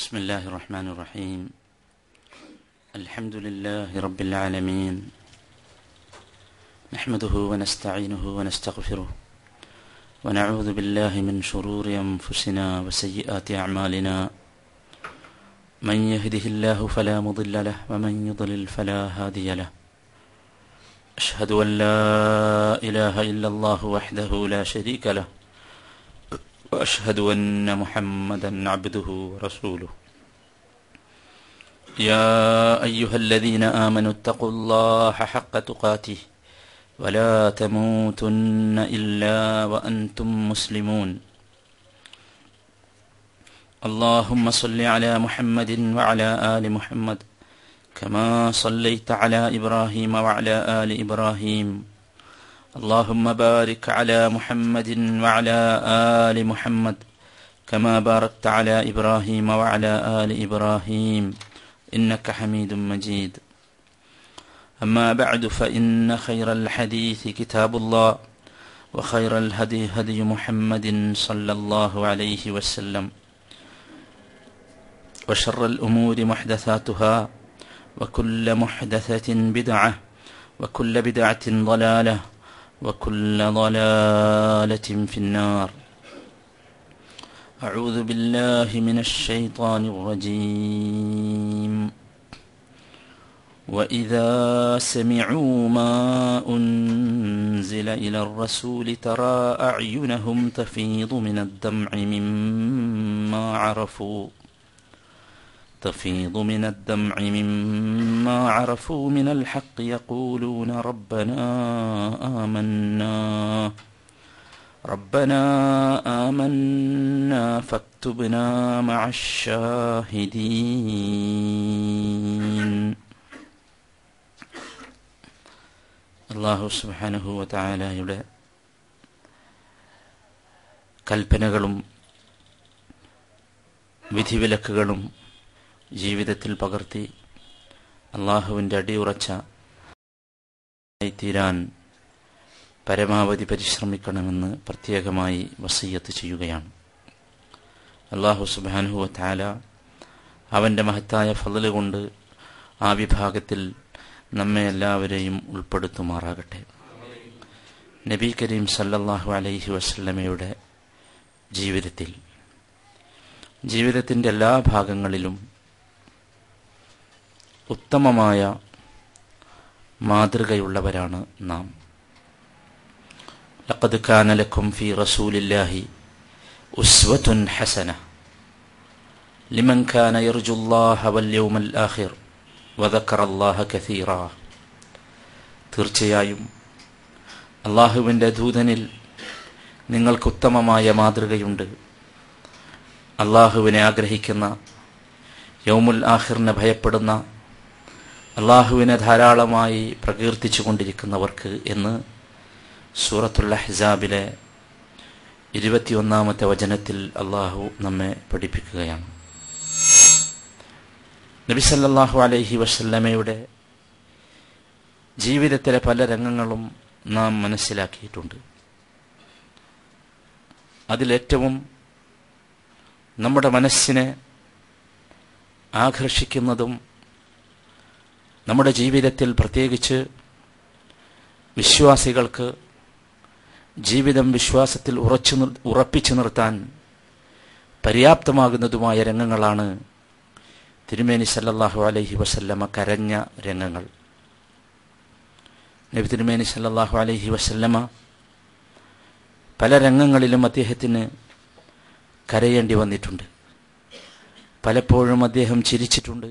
بسم الله الرحمن الرحيم. الحمد لله رب العالمين، نحمده ونستعينه ونستغفره ونعوذ بالله من شرور أنفسنا وسيئات أعمالنا، من يهده الله فلا مضل له ومن يضلل فلا هادي له. أشهد أن لا إله إلا الله وحده لا شريك له، وأشهد أن محمدا عبده ورسوله. يا أيها الذين آمنوا اتقوا الله حق تقاته ولا تموتن إلا وأنتم مسلمون. اللهم صل على محمد وعلى آل محمد كما صليت على إبراهيم وعلى آل إبراهيم. اللهم بارك على محمد وعلى آل محمد كما باركت على إبراهيم وعلى آل إبراهيم إنك حميد مجيد. أما بعد، فإن خير الحديث كتاب الله، وخير الهدي هدي محمد صلى الله عليه وسلم، وشر الأمور محدثاتها، وكل محدثة بدعة، وكل بدعة ضلالة، وكل ضلالة في النار. أعوذ بالله من الشيطان الرجيم. وإذا سمعوا ما أنزل إلى الرسول ترى أعينهم تفيض من الدمع مما عرفوا من الحق يقولون ربنا آمنا فاكتبنا مع الشاهدين. അല്ലാഹു സുബ്ഹാനഹു വ തആലയുടെ കൽപ്പനകളും വിധിവിലക്കുകളും ജീവിതത്തിൽ പകർത്തി അള്ളാഹുവിൻ്റെ അടിയുറച്ച തീരാൻ പരമാവധി പരിശ്രമിക്കണമെന്ന് പ്രത്യേകമായി വസിയ്യത്ത് ചെയ്യുകയാണ്. അല്ലാഹു സുബ്ഹാനഹു വ തആല അവൻ്റെ മഹത്തായ ഫള് കൊണ്ട് ആ വിഭാഗത്തിൽ നമ്മെ എല്ലാവരെയും ഉൾപ്പെടുത്തുമാറാകട്ടെ. നബി കരീം സല്ലല്ലാഹു അലൈഹി വസല്ലമയുടെ ജീവിതത്തിൻ്റെ എല്ലാ ഭാഗങ്ങളിലും ഉത്തമമായ മാതൃകയുള്ളവരാണ് നാം. ലഖദ് കാന ലക്കും ഫീ റസൂലില്ലാഹി ഉസ്വത്തുൻ ഹസന ലിമൻ കാന യർജുല്ലാഹ വൽ യൗമൽ ആഖിർ വദക്കറല്ലാഹ കസീറാ. തീർച്ചയായും അള്ളാഹുവിൻ്റെ ദൂതനിൽ നിങ്ങൾക്ക് ഉത്തമമായ മാതൃകയുണ്ട്. അള്ളാഹുവിനെ ആഗ്രഹിക്കുന്ന, യൗമുൽ ആഖിറിനെ ഭയപ്പെടുന്ന, അള്ളാഹുവിനെ ധാരാളമായി പ്രകീർത്തിച്ചു കൊണ്ടിരിക്കുന്നവർക്ക് എന്ന് സൂറത്തുൽ അഹ്സാബിലെ 21-ാമത്തെ വചനത്തിൽ അള്ളാഹു നമ്മെ പഠിപ്പിക്കുകയാണ്. നബി സല്ലല്ലാഹു അലൈഹി വസല്ലമയുടെ ജീവിതത്തിലെ പല രംഗങ്ങളും നാം മനസ്സിലാക്കിയിട്ടുണ്ട്. അതിലേറ്റവും നമ്മുടെ മനസ്സിനെ ആകർഷിക്കുന്നതും നമ്മുടെ ജീവിതത്തിൽ പ്രത്യേകിച്ച് വിശ്വാസികൾക്ക് ജീവിതം വിശ്വാസത്തിൽ ഉറപ്പിച്ചു നിർത്താൻ പര്യാപ്തമാകുന്നതുമായ രംഗങ്ങളാണ് തിരുമേനി സല്ലല്ലാഹു അലൈഹി വസല്ലമ കരഞ്ഞ രംഗങ്ങൾ. നബി തിരുമേനി സല്ലല്ലാഹു അലൈഹി വസല്ലമ പല രംഗങ്ങളിലും അദ്ദേഹത്തിന് കരയേണ്ടി വന്നിട്ടുണ്ട്. പലപ്പോഴും അദ്ദേഹം ചിരിച്ചിട്ടുണ്ട്,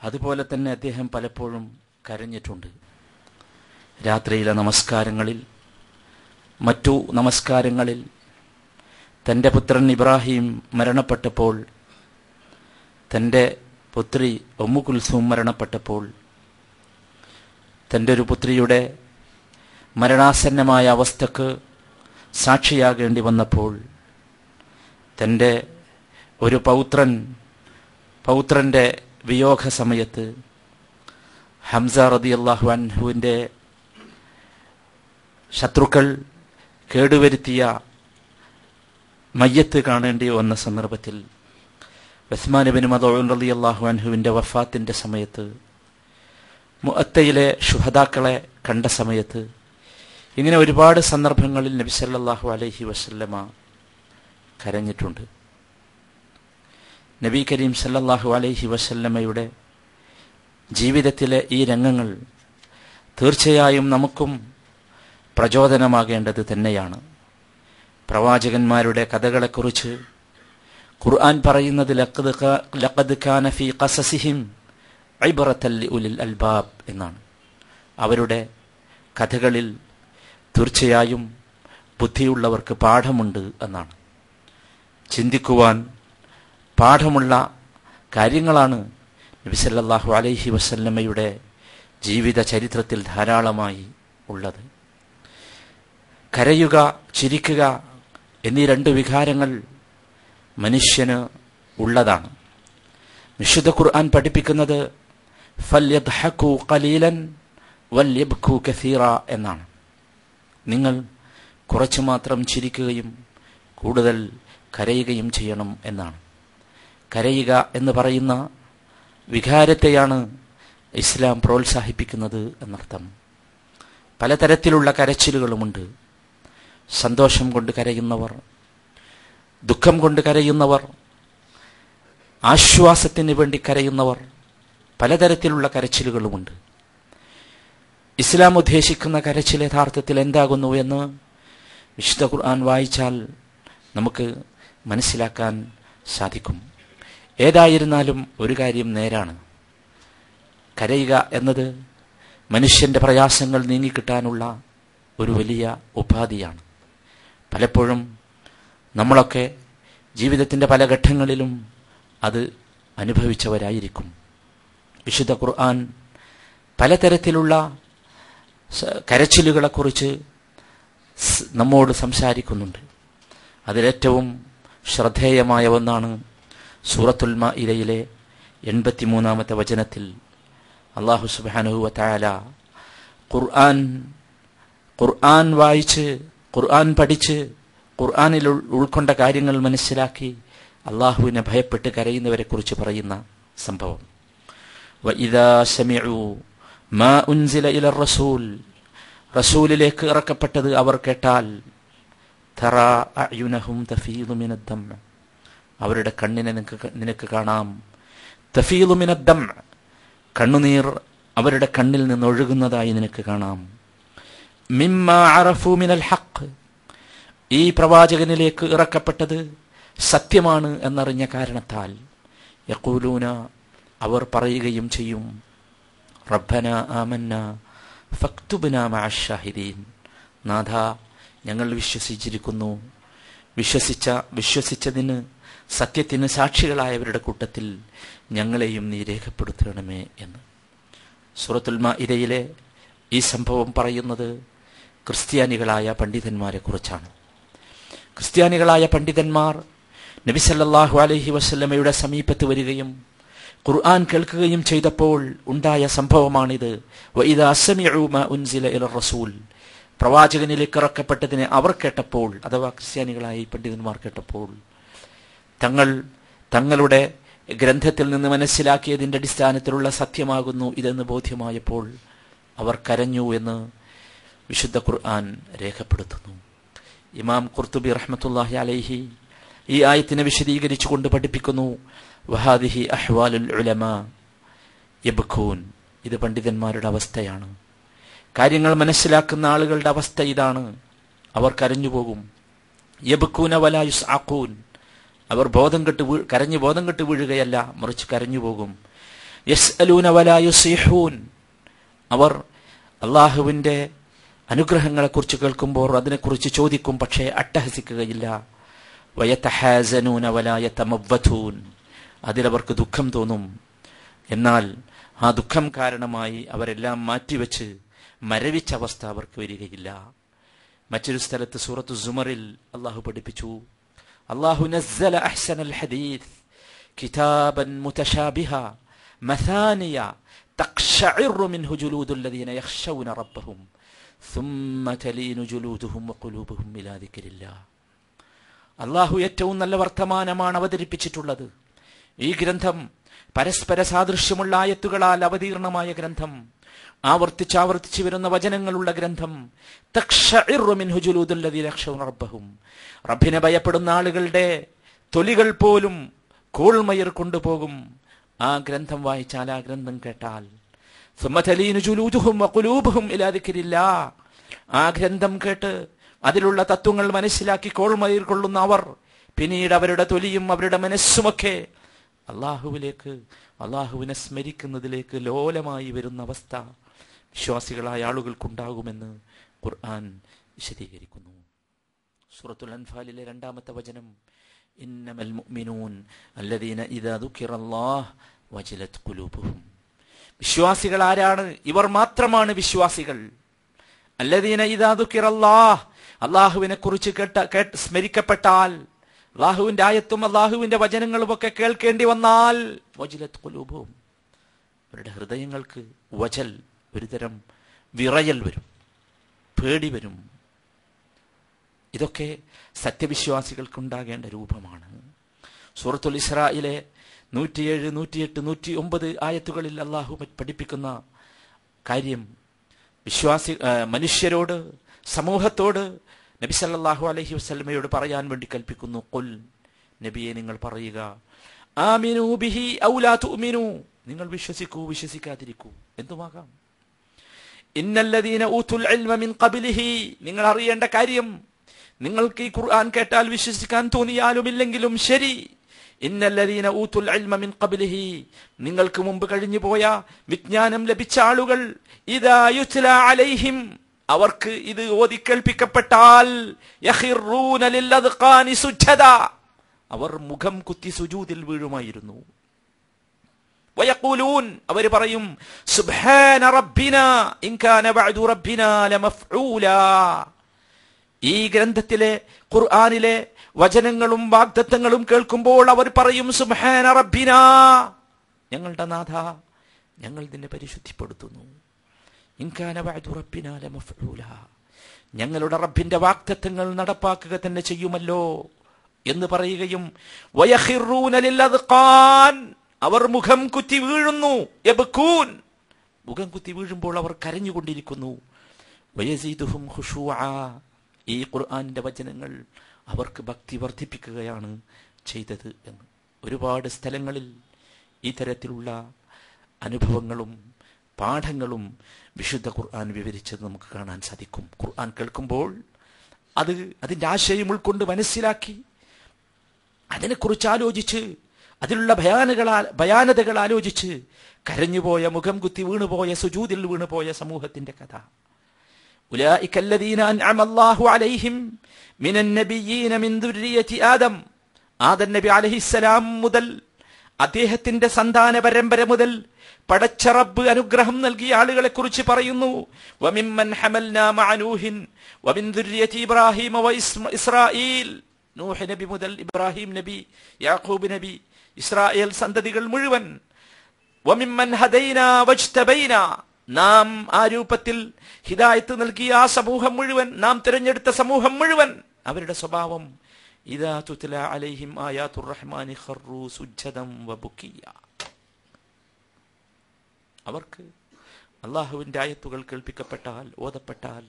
അതുപോലെ തന്നെ അദ്ദേഹം പലപ്പോഴും കരഞ്ഞിട്ടുണ്ട്. രാത്രിയിലെ നമസ്കാരങ്ങളിൽ, മറ്റു നമസ്കാരങ്ങളിൽ തൻ്റെ പുത്രൻ ഇബ്രാഹിം മരണപ്പെട്ടപ്പോൾ, തൻ്റെ പുത്രി ഉമ്മു കുൽസൂം മരണപ്പെട്ടപ്പോൾ, തൻ്റെ ഒരു പുത്രിയുടെ മരണാസന്നമായ അവസ്ഥക്ക് സാക്ഷിയാകേണ്ടി വന്നപ്പോൾ, തൻ്റെ ഒരു പൗത്രൻ്റെ വിയോഗ സമയത്ത് ഹംസ റളിയല്ലാഹു അൻഹുവിൻ്റെ ശത്രുക്കൾ കേടുവരുത്തിയ മയ്യത്ത് കാണേണ്ടി വന്ന സന്ദർഭത്തിൽ ഉസ്മാൻ ഇബ്നു മദ്ഊൻ റളിയല്ലാഹു അൻഹുവിന്റെ വഫാത്തിന്റെ സമയത്ത്, മുഅത്തയിലെ ശുഹദാക്കളെ കണ്ട സമയത്ത്, ഇങ്ങനെ ഒരുപാട് സന്ദർഭങ്ങളിൽ നബി സല്ലല്ലാഹു അലൈഹി വസല്ലമ കരഞ്ഞിട്ടുണ്ട്. നബി കരീം സല്ലല്ലാഹു അലൈഹി വസല്ലമയുടെ ജീവിതത്തിലെ ഈ രംഗങ്ങൾ തീർച്ചയായും നമുക്കും പ്രചോദനമാകേണ്ടത് തന്നെയാണ്. പ്രവാചകന്മാരുടെ കഥകളെക്കുറിച്ച് ഖുർആൻ പറയുന്നത് ലഖദ് കാന ഫീ ഖസസിഹിം ഇബ്റതൻ ലിഉലിൽ അൽബാബ് എന്നാണ്. അവരുടെ കഥകളിൽ തീർച്ചയായും ബുദ്ധിയുള്ളവർക്ക് പാഠമുണ്ട് എന്നാണ്. ചിന്തിക്കുവാൻ പാഠമുള്ള കാര്യങ്ങളാണ് നബി സല്ലല്ലാഹു അലൈഹി വസല്ലമയുടെ ജീവിത ചരിത്രത്തിൽ ധാരാളമായി ഉള്ളത്. കരയുക, ചിരിക്കുക എന്നീ രണ്ട് വികാരങ്ങൾ മനുഷ്യന് ഉള്ളതാണ്. വിശുദ്ധ ഖുർആൻ പഠിപ്പിക്കുന്നത് ഫൽയദ്ഹകൂ ഖലീലൻ വൽയബ്കൂ കസീറ എന്നാണ്. നിങ്ങൾ കുറച്ചു മാത്രം ചിരിക്കുകയും കൂടുതൽ കരയുകയും ചെയ്യണം എന്നാണ്. കരയുക എന്ന് പറയുന്ന വികാരത്തെയാണ് ഇസ്ലാം പ്രോത്സാഹിപ്പിക്കുന്നത് എന്നർത്ഥം. പലതരത്തിലുള്ള കരച്ചിലുകളുമുണ്ട്. സന്തോഷം കൊണ്ട് കരയുന്നവർ, ദുഃഖം കൊണ്ട് കരയുന്നവർ, ആശ്വാസത്തിന് വേണ്ടി കരയുന്നവർ, പലതരത്തിലുള്ള കരച്ചിലുകളുമുണ്ട്. ഇസ്ലാം ഉദ്ദേശിക്കുന്ന കരച്ചിൽ യഥാർത്ഥത്തിൽ എന്താകുന്നു എന്ന് വിശുദ്ധ ഖുർആൻ വായിച്ചാൽ നമുക്ക് മനസ്സിലാക്കാൻ സാധിക്കും. ഏതായിരുന്നാലും ഒരു കാര്യം നേരാണ്. കരയുക എന്നത് മനുഷ്യന്റെ പ്രയാസങ്ങൾ നീങ്ങിക്കിട്ടാനുള്ള ഒരു വലിയ ഉപാധിയാണ്. പലപ്പോഴും നമ്മളൊക്കെ ജീവിതത്തിൻ്റെ പല ഘട്ടങ്ങളിലും അത് അനുഭവിച്ചവരായിരിക്കും. വിശുദ്ധ ഖുർആൻ പലതരത്തിലുള്ള കരച്ചിലുകളെക്കുറിച്ച് നമ്മോട് സംസാരിക്കുന്നുണ്ട്. അതിലേറ്റവും ശ്രദ്ധേയമായ ഒന്നാണ് സൂറത്തുൽ മാഇദയിലെ 83-ാമത്തെ വചനത്തിൽ അല്ലാഹു സുബ്ഹാനഹു വ തആല ഖുർആൻ വായിച്ച്, ഖുർആൻ പഠിച്ച്, ഖുർആനിൽ ഉൾക്കൊണ്ട കാര്യങ്ങൾ മനസ്സിലാക്കി അള്ളാഹുവിനെ ഭയപ്പെട്ട് കരയുന്നവരെ കുറിച്ച് പറയുന്ന സംഭവം. വഇദാ സമിഉ മാ ഉൻസില ഇലർ റസൂൽ, റസൂലിലേക്ക് ഇറക്കപ്പെട്ടത് അവർ കേട്ടാൽ, തറാ അയുനഹും തഫീദു മിനദ്ദം, അവരുടെ കണ്ണിനെ നിനക്ക് കാണാം. തഫീദു മിനദ്ദം, കണ്ണുനീർ അവരുടെ കണ്ണിൽ നിന്ന് ഒഴുകുന്നതായി നിനക്ക് കാണാം. മിമ്മാ അറഫു മിനൽ ഹഖ്, ഈ പ്രവാചകനിലേക്ക് ഇറക്കപ്പെട്ടത് സത്യമാണ് എന്നറിഞ്ഞ കാരണത്താൽ, യഖൂലൂന, അവർ പറയുകയും ചെയ്യും, റബ്ബന ആമന്ന ഫക്തുബ്ന മഅശ് ഷാഹിദീൻ, നാഥ ഞങ്ങൾ വിശ്വസിച്ചിരിക്കുന്നു, വിശ്വസിച്ചതിന് സത്യത്തിന് സാക്ഷികളായവരുടെ കൂട്ടത്തിൽ ഞങ്ങളെയും നീ രേഖപ്പെടുത്തണമേ എന്ന്. സൂറത്തുൽ മാഇദയിലെ ഈ സംഭവം പറയുന്നത് ക്രിസ്ത്യാനികളായ പണ്ഡിതന്മാരെ കുറിച്ചാണ്. ക്രിസ്ത്യാനികളായ പണ്ഡിതന്മാർ നബി സല്ലല്ലാഹു അലൈഹി വസല്ലമയുടെ സമീപത്ത് വരികയും ഖുർആൻ കേൾക്കുകയും ചെയ്തപ്പോൾ ഉണ്ടായ സംഭവമാണിത്. വഇദാ സമിഉ മാ ഉൻസില ഇലർ റസൂൽ, പ്രവാചകനിലേക്ക് ഇറക്കപ്പെട്ടതിനെ അവർ കേട്ടപ്പോൾ, അഥവാ ക്രിസ്ത്യാനികളായ ഈ പണ്ഡിതന്മാർ കേട്ടപ്പോൾ, തങ്ങളുടെ ഗ്രന്ഥത്തിൽ നിന്ന് മനസ്സിലാക്കിയതിൻ്റെ അടിസ്ഥാനത്തിലുള്ള സത്യമാകുന്നു ഇതെന്ന് ബോധ്യമായപ്പോൾ അവർ കരഞ്ഞു എന്ന് വിശുദ്ധ ഖുർആൻ രേഖപ്പെടുത്തുന്നു. ഇമാം ഖുർത്തുബി റഹ്മത്തുള്ളാഹി അലൈഹി ഈ ആയത്തിനെ വിശദീകരിച്ചുകൊണ്ട് പഠിപ്പിക്കുന്നു, വഹാദിഹി അഹ്വാലുൽ ഉലമാ യബ്ഖൂൻ, ഇത് പണ്ഡിതന്മാരുടെ അവസ്ഥയാണ്. കാര്യങ്ങൾ മനസ്സിലാക്കുന്ന ആളുകളുടെ അവസ്ഥ ഇതാണ്, അവർ കരഞ്ഞുപോകും. യബ്ഖൂന വലാ യുസ്അഖൂൻ, അവർ കരഞ്ഞു ബോധം കെട്ട് വീഴുകയല്ല, മറിച്ച് കരഞ്ഞുപോകും. യസ്അലൂന വലാ യുസീഹൂൻ, അവർ അള്ളാഹുവിൻ്റെ അനുഗ്രഹങ്ങളെക്കുറിച്ച് കേൾക്കുമ്പോൾ അതിനെക്കുറിച്ച് ചോദിക്കും, പക്ഷേ അട്ടഹസിക്കുകയില്ല. വയതഹാസനൂന വലാ യതമവ്വതൂൻ, അതിലവർക്ക് ദുഃഖം തോന്നും, എന്നാൽ ആ ദുഃഖം കാരണമായി അവരെല്ലാം മാറ്റിവെച്ച് മരവിച്ച അവസ്ഥ അവർക്ക് വരികയില്ല. മറ്റൊരു സ്ഥലത്ത് സൂറത്തു സുമറിൽ അള്ളാഹു പഠിപ്പിച്ചു, അല്ലാഹു നസ്സല അഹ്സനൽ ഹദീസ് കിതാബൻ മുതശാബിഹ മസാനിയ തഖ്ശഇറു മിൻഹു ജുലൂദുൽ ലദീന യഖ്ശൗന റബ്ബഹും ثم تلين جلودهم وقلوبهم إلى ذكر الله. അല്ലാഹു ഏറ്റവും നല്ല വർത്തമാനമാണ് അവതരിപ്പിച്ചിട്ടുള്ളത്. ഈ ഗ്രന്ഥം പരസ്പര സാദൃശ്യമുള്ള ആയത്തുകളാൽ അവതീർണമായ ഗ്രന്ഥം, ആവർത്തിച്ചാവർത്തിച്ചു വരുന്ന വചനങ്ങളുള്ള ഗ്രന്ഥം. തഖ്ശഇറു മിൻഹു ജുലൂദുൽ ലദീന യഖ്ശൗന റബ്ബഹും, റബ്ബിനെ ഭയപ്പെടുന്ന ആളുകളുടെ തൊലികൾ പോലും കോൾമയർ കൊണ്ടുപോകും ആ ഗ്രന്ഥം വായിച്ചാൽ, ആ ഗ്രന്ഥം കേട്ടാൽ. സുമ്മ തലീനു ജുലൂദുഹും വഖുലൂബുഹും ഇലാ ദിക്രില്ലാഹ്, ആ ഗ്രന്ഥം കേട്ട് അതിലുള്ള തത്വങ്ങൾ മനസ്സിലാക്കി കോൾമയർ കൊള്ളുന്ന അവർ പിന്നീട് അവരുടെ തൊലിയും അവരുടെ മനസ്സുമൊക്കെ അള്ളാഹുവിലേക്ക്, അള്ളാഹുവിനെ സ്മരിക്കുന്നതിലേക്ക് ലോലമായി വരുന്ന അവസ്ഥ വിശ്വാസികളായ ആളുകൾക്കുണ്ടാകുമെന്ന് ഖുർആൻ വിശദീകരിക്കുന്നു. സൂറത്തുൽ അൻഫാലിലെ 2-ാമത്തെ വചനം, ഇന്നമൽ മുഅ്മിനൂൻ അല്ലദീന ഇദാ ദുകിറല്ലാഹ് വജലത് ഖുലൂബുഹും. വിശ്വാസികൾ ആരാണ്? ഇവർ മാത്രമാണ് വിശ്വാസികൾ. അല്ലദീന ഇദാ ദുകിറല്ലാഹ്, അള്ളാഹുവിനെ കുറിച്ച് സ്മരിക്കപ്പെട്ടാൽ, അള്ളാഹുവിന്റെ ആയത്തും അള്ളാഹുവിന്റെ വചനങ്ങളും ഒക്കെ കേൾക്കേണ്ടി വന്നാൽ, വജലത് ഖുലൂബുഹും, അവരുടെ ഹൃദയങ്ങൾക്ക് വജൽ, ഒരുതരം വിറയൽ വരും, പേടി വരും. ഇതൊക്കെ സത്യവിശ്വാസികൾക്കുണ്ടാകേണ്ട രൂപമാണ്. സൂറത്തുൽ ഇസ്രായിലെ 107, 108, 109 ആയത്തുകളിൽ അള്ളാഹു പഠിപ്പിക്കുന്ന കാര്യം മനുഷ്യരോട്, സമൂഹത്തോട് നബി സല്ലല്ലാഹു അലൈഹി വസല്ലമയോട് പറയാൻ വേണ്ടി കൽപ്പിക്കുന്നു. ഖുൽ, നബിയെ നിങ്ങൾ പറയുക, ആമിനൂ ബിഹി ഔ ലാ തുഅ്മിനൂ, നിങ്ങൾ വിശ്വസിക്കൂ വിശ്വസിക്കാതിരിക്കൂ, എന്തുമാകാം. ഇന്നല്ലദീന ഊതുൽ ഇൽമ മിൻ ഖബ്ലിഹി, നിങ്ങൾ അറിയേണ്ട കാര്യം, നിങ്ങൾക്ക് ഈ ഖുർആൻ കേട്ടാൽ വിശ്വസിക്കാൻ തോന്നിയാലും ഇല്ലെങ്കിലും ശരി, ഇന്നല്ലദീന ഊതുൽ ഇൽമ മിൻ ഖബ്ലിഹി, നിങ്ങൾക്ക് മുമ്പ് കഴിഞ്ഞു പോയ വിജ്ഞാനം ലഭിച്ച ആളുകൾ, ഇദാ യുത്ലാ അലൈഹിം, അവർക്ക് ഇത് ഓതിക്കേൾപ്പിക്കപ്പെട്ടാൽ, യഖിറൂന ലിൽഅദ്ഖാനി സുജ്ജദാ, അവർ മുഖം കുത്തി സുജൂദിൽ വീഴുമായിരുന്നു. വയഖൂലൂൻ, അവർ പറയും, സുബ്ഹാന റബ്ബിനാ ഇൻ കാന വഅദു റബ്ബിനാ ലമഫ്ഊലാ. ഈ ഗ്രന്ഥത്തിലെ ഖുർആനിലെ വചനങ്ങളും വാഗ്ദത്തങ്ങളും കേൾക്കുമ്പോൾ അവർ പറയും, സുബ്ഹാന റബ്ബിനാ, ഞങ്ങളുടെ നാഥ, ഞങ്ങൾ നിന്നെ പരിശുദ്ധിപ്പെടുത്തുന്നു. ഇൻ കാന വഅദു റബ്ബിനാ ലമഫ്ഊലാ, ഞങ്ങളുടെ റബ്ബിന്റെ വാഗ്ദത്തങ്ങൾ നടപ്പാക്കുക തന്നെ ചെയ്യുമല്ലോ എന്ന് പറയുകയും, വയഖിറൂന ലിൽഅദ്ഖാൻ, അവർ മുഖം കുത്തി വീഴുന്നു, യബ്കൂൻ, മുഖം കുത്തി വീഴുമ്പോൾ അവർ കരഞ്ഞുകൊണ്ടിരിക്കുന്നു. വയസീദുഹും ഖുശൂആ, ഈ ഖുർആനിന്റെ വചനങ്ങൾ അവർക്ക് ഭക്തി വർദ്ധിപ്പിക്കുകയാണ് ചെയ്തത് എന്ന്. ഒരുപാട് സ്ഥലങ്ങളിൽ ഈ തരത്തിലുള്ള അനുഭവങ്ങളും പാഠങ്ങളും വിശുദ്ധ ഖുർആൻ വിവരിച്ചത് നമുക്ക് കാണാൻ സാധിക്കും. ഖുർആൻ കേൾക്കുമ്പോൾ അതിൻ്റെ ആശയം ഉൾക്കൊണ്ട് മനസ്സിലാക്കി, അതിനെക്കുറിച്ച് ആലോചിച്ച്, അതിലുള്ള ഭയാനതകൾ ആലോചിച്ച് കരഞ്ഞുപോയ, മുഖം കുത്തി വീണുപോയ, സുജൂദിൽ വീണുപോയ സമൂഹത്തിന്റെ കഥ. ഉലൈക അല്ലദീന അൻഅമ അല്ലാഹു അലൈഹിം മിനൻ നബിയ്യീന മിൻ ദുർരിയതി ആദം, ആദം നബി അലൈഹിസ്സലാം മുതൽ അദ്ദേഹത്തിന്റെ സന്താന പരമ്പര മുതൽ പടച്ച റബ്ബ് അനുഗ്രഹം നൽകിയ ആളുകളെ കുറിച്ച് പറയുന്നു. വമിമ്മൻ ഹമൽനാ മഅ നൂഹിൻ വമിൻ ദുർരിയതി ഇബ്രാഹീമ വ ഇസ്രായീൽ, നൂഹ് നബി മുതൽ ഇബ്രാഹിം നബി, യാഖൂബ് നബി, ഇസ്രായേൽ സന്തതികൾ മുഴുവൻ. വമിമ്മൻ ഹദൈനാ വജ്തബൈനാ, നാം ആ രൂപത്തിൽ ഹിദായത്ത് നൽകിയ ആ സമൂഹം മുഴുവൻ, നാം തിരഞ്ഞെടുത്ത സമൂഹം മുഴുവൻ, അവരുടെ സ്വഭാവം ഇദാ തുത്ലാ അലൈഹിം ആയാതുർ റഹ്മാനി ഖറൂ സുജ്ജദൻ വബുക്കിയ, അവർക്ക് അല്ലാഹുവിന്റെ ആയത്തുകൾ കേൾപ്പിക്കപ്പെട്ടാൽ, ഓതപ്പെട്ടാൽ,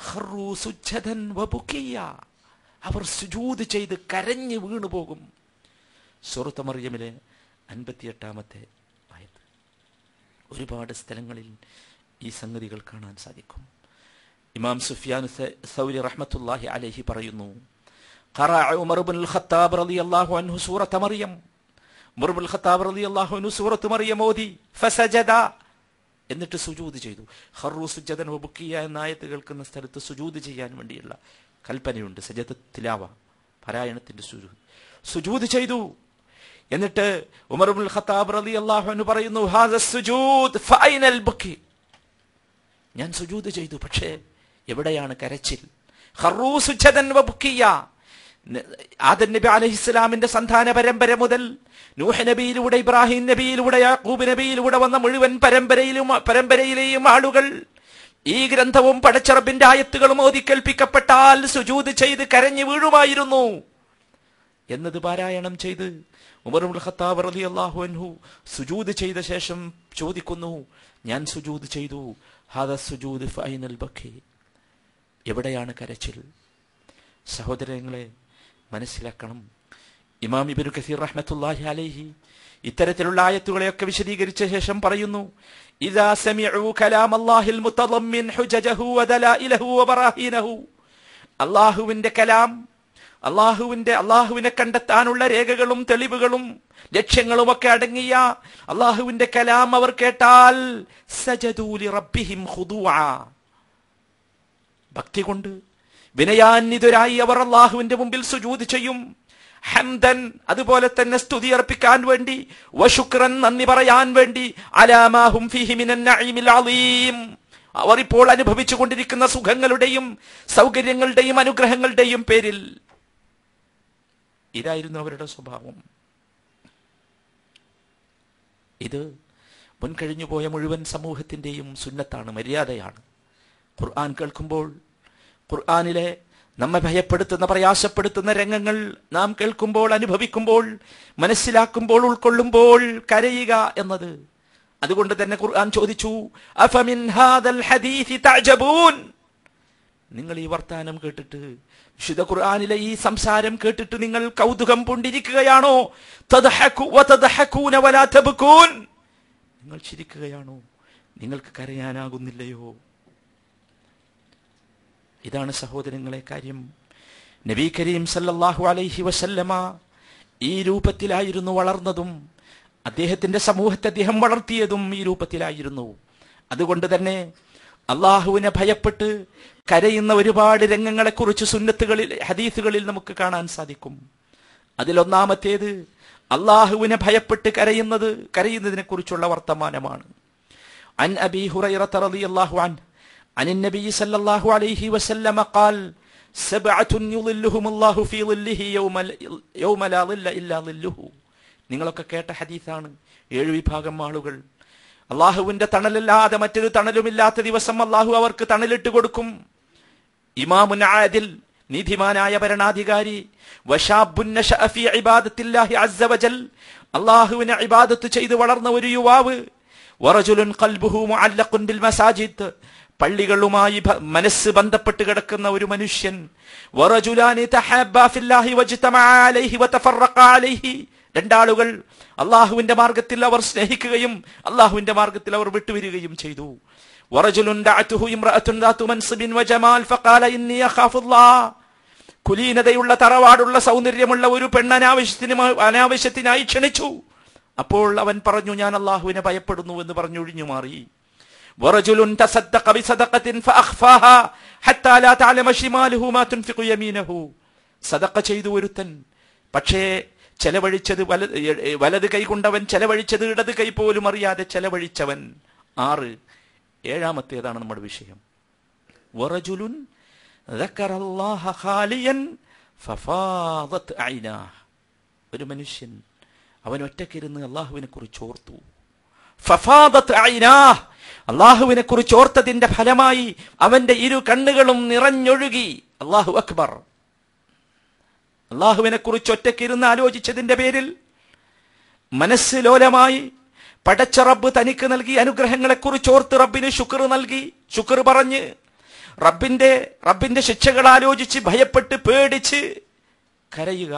ഖറൂ സുജ്ജദൻ വബുക്കിയ, അവർ സുജൂദ് ചെയ്ത് കരഞ്ഞു വീണു പോകും. സൂറത്ത് മറിയമിലെ 58-ാമത്തെ ആയത്ത്. ഒരുപാട് സ്ഥലങ്ങളിൽ ഈ സംഗതികൾ കാണാൻ സാധിക്കും. ഇമാം സുഫിയാൻ സൗരി റഹ്മത്തുള്ളാഹി അലൈഹി പറയുന്നു, ഖറഅ ഉമർ ഇബ്നുൽ ഖത്താബ് റളിയല്ലാഹു അൻഹു സൂറത്ത് മറിയം, ഉമർ ഇബ്നുൽ ഖത്താബ് റളിയല്ലാഹു അൻഹു സൂറത്ത് മറിയം ഓതി, ഫസജദ, എന്നിട്ട് സുജൂദ് ചെയ്തു. ഖറൂ സുജ്ജദൻ വബുക്കിയ എന്ന ആയത്ത് കേൾക്കുന്ന സ്ഥലത്ത് സുജൂദ് ചെയ്യാൻ വേണ്ടിയുള്ള കൽപ്പനയുണ്ട്. സജദ തിലാവ, പാരായണത്തിന്റെ സുജൂദ് ചെയ്തു. എന്നിട്ട് ഉമർ ഇബ്നുൽ ഖത്താബ് റളിയല്ലാഹു അൻഹു പറയുന്നു, ഹാദ സുജൂദ് ഫഅൈനൽ ബുക്കി, ഞാൻ സുജൂദ് ചെയ്തു, പക്ഷേ എവിടെയാണ് കരച്ചിൽ? ഖറൂ സുജ്ജദൻ വബുക്കിയ, ആദം നബി അലൈഹിസ്സലാമിന്റെ സന്താന പരമ്പര മുതൽ നൂഹ് നബിയിലൂടെ, ഇബ്രാഹിം നബിയിലൂടെ, യാഖൂബ് നബിയിലൂടെ വന്ന മുഴുവൻ പരമ്പരയിലെയും ആളുകൾ ഈ ഗ്രന്ഥവും പടച്ച റബ്ബിന്റെ ആയത്തുകളും ഓതി കേൾപ്പിക്കപ്പെട്ടാൽ സുജൂദ് ചെയ്ത് കരഞ്ഞു വീഴുമായിരുന്നു എന്നത് പാരായണം ചെയ്ത് ഉമർ ഇബ്നുൽ ഖത്താബ് റളിയല്ലാഹു അൻഹു സുജൂദ് ചെയ്ത ശേഷം ചോദിക്കുന്നു, ഞാൻ സുജൂദ് ചെയ്തു, ഹാദാ സുജൂദ് ഫൈനൽ ബക്കി, എവിടെയാണ് കരച്ചിൽ? സഹോദരങ്ങളെ, മനസ്സിലാക്കണം. ഇമാം ഇബ്നു കസീർ റഹ്മത്തുള്ളാഹി അലൈഹി ഇത്തരത്തിലുള്ള ആയത്തുകളെയൊക്കെ വിശദീകരിച്ച ശേഷം പറയുന്നു, ഇദാ സമിഉ കലാമല്ലാഹിൽ മുതളമ്മിൻ ഹുജജഹു വദലായിലഹു വബറാഹീനഹു, അല്ലാഹുവിന്റെ കലാം, അള്ളാഹുവിനെ കണ്ടെത്താനുള്ള രേഖകളും തെളിവുകളും ലക്ഷ്യങ്ങളുമൊക്കെ അടങ്ങിയ അള്ളാഹുവിന്റെ കലാം അവർ കേട്ടാൽ സജദൂ ലിറബ്ബിഹിം ഖുദൂഅ, ഭക്തി കൊണ്ട് വിനയാന്വിതരായി അവർ അള്ളാഹുവിന്റെ മുമ്പിൽ സുജൂദ് ചെയ്യും. ഹംദൻ, അതുപോലെ തന്നെ സ്തുതി അർപ്പിക്കാൻ വേണ്ടി, വശുക്രൻ, നന്ദി പറയാൻ വേണ്ടി, അലാ മാ ഹും ഫീഹി മിനൻ നഈമിൽ അളീം, അവർ ഇപ്പോൾ അനുഭവിച്ചു കൊണ്ടിരിക്കുന്ന സുഖങ്ങളുടെയും സൗകര്യങ്ങളുടെയും അനുഗ്രഹങ്ങളുടെയും പേരിൽ. ഇതായിരുന്നു അവരുടെ സ്വഭാവം. ഇത് മുൻകഴിഞ്ഞുപോയ മുഴുവൻ സമൂഹത്തിന്റെയും സുന്നത്താണ്, മര്യാദയാണ്. ഖുർആൻ കേൾക്കുമ്പോൾ, ഖുർആനിലെ നമ്മെ ഭയപ്പെടുത്തുന്ന, പ്രയാസപ്പെടുത്തുന്ന രംഗങ്ങൾ നാം കേൾക്കുമ്പോൾ, അനുഭവിക്കുമ്പോൾ, മനസ്സിലാക്കുമ്പോൾ, ഉൾക്കൊള്ളുമ്പോൾ കരയുക എന്നത്. അതുകൊണ്ട് തന്നെ ഖുർആൻ ചോദിച്ചു, അഫമിൻ ഹാദൽ ഹദീസി തഅജബൂൻ, നിങ്ങൾ ഈ വർത്താനം കേട്ടിട്ട്, വിശുദ്ധ ഖുർആനിലെ ഈ സംസാരം കേട്ടിട്ട് നിങ്ങൾ കൗതുകം പൂണ്ടിരിക്കുകയാണോ? വതദ്ഹകൂന വലാ തബ്കൂൻ, നിങ്ങൾ ചിരിക്കുകയാണോ, നിങ്ങൾക്ക് കരയാനാകുന്നില്ലയോ? ഇതാണ് സഹോദരങ്ങളെ കാര്യം. നബി കരീം സല്ലല്ലാഹു അലൈഹി വസല്ലമ ഈ രൂപത്തിലായിരുന്നു വളർന്നതും അദ്ദേഹത്തിന്റെ സമൂഹത്തെ അദ്ദേഹം വളർത്തിയതും ഈ രൂപത്തിലായിരുന്നു. അതുകൊണ്ട് തന്നെ അള്ളാഹുവിനെ ഭയപ്പെട്ട് കരയുന്ന ഒരുപാട് രംഗങ്ങളെക്കുറിച്ച് സുന്നത്തുകളിൽ, ഹദീസുകളിൽ നമുക്ക് കാണാൻ സാധിക്കും. അതിലൊന്നാമത്തേത് അള്ളാഹുവിനെ ഭയപ്പെട്ട് കരയുന്നതിനെ കുറിച്ചുള്ള വർത്തമാനമാണ്. അൻ അബീ ഹുറൈറ റളിയല്ലാഹു അൻഹു عن النبي صلى الله عليه وسلم قال سبعة يظلهم الله في ظله يوم لا ظل إلا ظله. നിങ്ങളൊക്കെ കേട്ട ഹദീസാണ്. 7 വിഭാഗം ആളുകൾ, അള്ളാഹുവിന്റെ തണലല്ലാതെ മറ്റൊരു തണലുമില്ലാത്ത ദിവസം അള്ളാഹു അവർക്ക് തണലിട്ട് കൊടുക്കും. ഇമാമുൻ ആദിൽ, നീതിമാനായ ഭരണാധികാരി, വശാബുൻ നശഅ ഫീ ഇബാദത്തില്ലാഹി അസ്സ വജൽ, അള്ളാഹുവിനെ ഇബാദത്ത് ചെയ്ത് വളർന്ന ഒരു യുവാവ്, വറജുലുൻ ഖൽബുഹു മുഅല്ലഖുൻ ബിൽ മസാജിദ്, പള്ളികളുമായി മനസ്സ് ബന്ധപ്പെട്ട് കിടക്കുന്ന ഒരു മനുഷ്യൻ, വറജുലാനി തഹബ്ബാ ഫില്ലാഹി വജ്തമഅ അലൈഹി വതഫറഖ അലൈഹി, രണ്ടാളുകൾ അള്ളാഹുവിന്റെ മാർഗത്തിൽ അവർ സ്നേഹിക്കുകയും അള്ളാഹുവിന്റെ മാർഗത്തിൽ അവർ വിട്ടുവരികയും ചെയ്തു. വറജുലുൻ ദഅതുഹു ഇംറഅത്തുൻ ദാതു മൻസിബിൻ വജമാൽ ഫഖാല ഇന്നി അഖാഫുല്ലാഹ്, കുലീനതയുള്ള, തറവാടുള്ള, സൗന്ദര്യമുള്ള ഒരു അനാവശ്യത്തിനായി ക്ഷണിച്ചു. അപ്പോൾ അവൻ പറഞ്ഞു, ഞാൻ അള്ളാഹുവിനെ ഭയപ്പെടുന്നു എന്ന് പറഞ്ഞു ഒഴിഞ്ഞു മാറി. വറജുലുൻ തസദ്ദഖ ബിസദഖത്തിൻ ഫഅഖ്ഫാഹാ ഹത്താ ലാ തഅലമ ശിമാലുഹു മാ തുൻഫിഖു യമീനഹു, സദഖ ചെയ്തു ഒരുത്തൻ, പക്ഷേ ചെലവഴിച്ചത് വലത് കൈ കൊണ്ടവൻ ചെലവഴിച്ചത് ഇടത് കൈ പോലും അറിയാതെ ചെലവഴിച്ചവൻ. 6. 7ാമത്തേതാണ് നമ്മുടെ വിഷയം. വറജുലുൻ ദക്കറല്ലാഹ ഖാലിയൻ ഫഫാദത് ഐനാഹ്, ഒരു മനുഷ്യൻ അവൻ ഒറ്റക്കിരുന്ന് അള്ളാഹുവിനെ കുറിച്ച് ഓർത്തു. ഫഫാദത് ഐനാഹ്, അള്ളാഹുവിനെ കുറിച്ച് ഓർത്തതിന്റെ ഫലമായി അവന്റെ 2 കണ്ണുകളും നിറഞ്ഞൊഴുകി. അല്ലാഹു അക്ബർ. അള്ളാഹുവിനെ കുറിച്ച് ഒറ്റക്കിരുന്ന് ആലോചിച്ചതിന്റെ പേരിൽ മനസ്സ് ലോലമായി പടച്ച റബ്ബ് തനിക്ക് നൽകി അനുഗ്രഹങ്ങളെ കുറിച്ച് ഓർത്ത് റബ്ബിന് ശുക്ർ നൽകി, ശുക്ർ പറഞ്ഞ് റബ്ബിന്റെ ശിക്ഷകൾ ആലോചിച്ച് ഭയപ്പെട്ട് പേടിച്ച് കരയുക.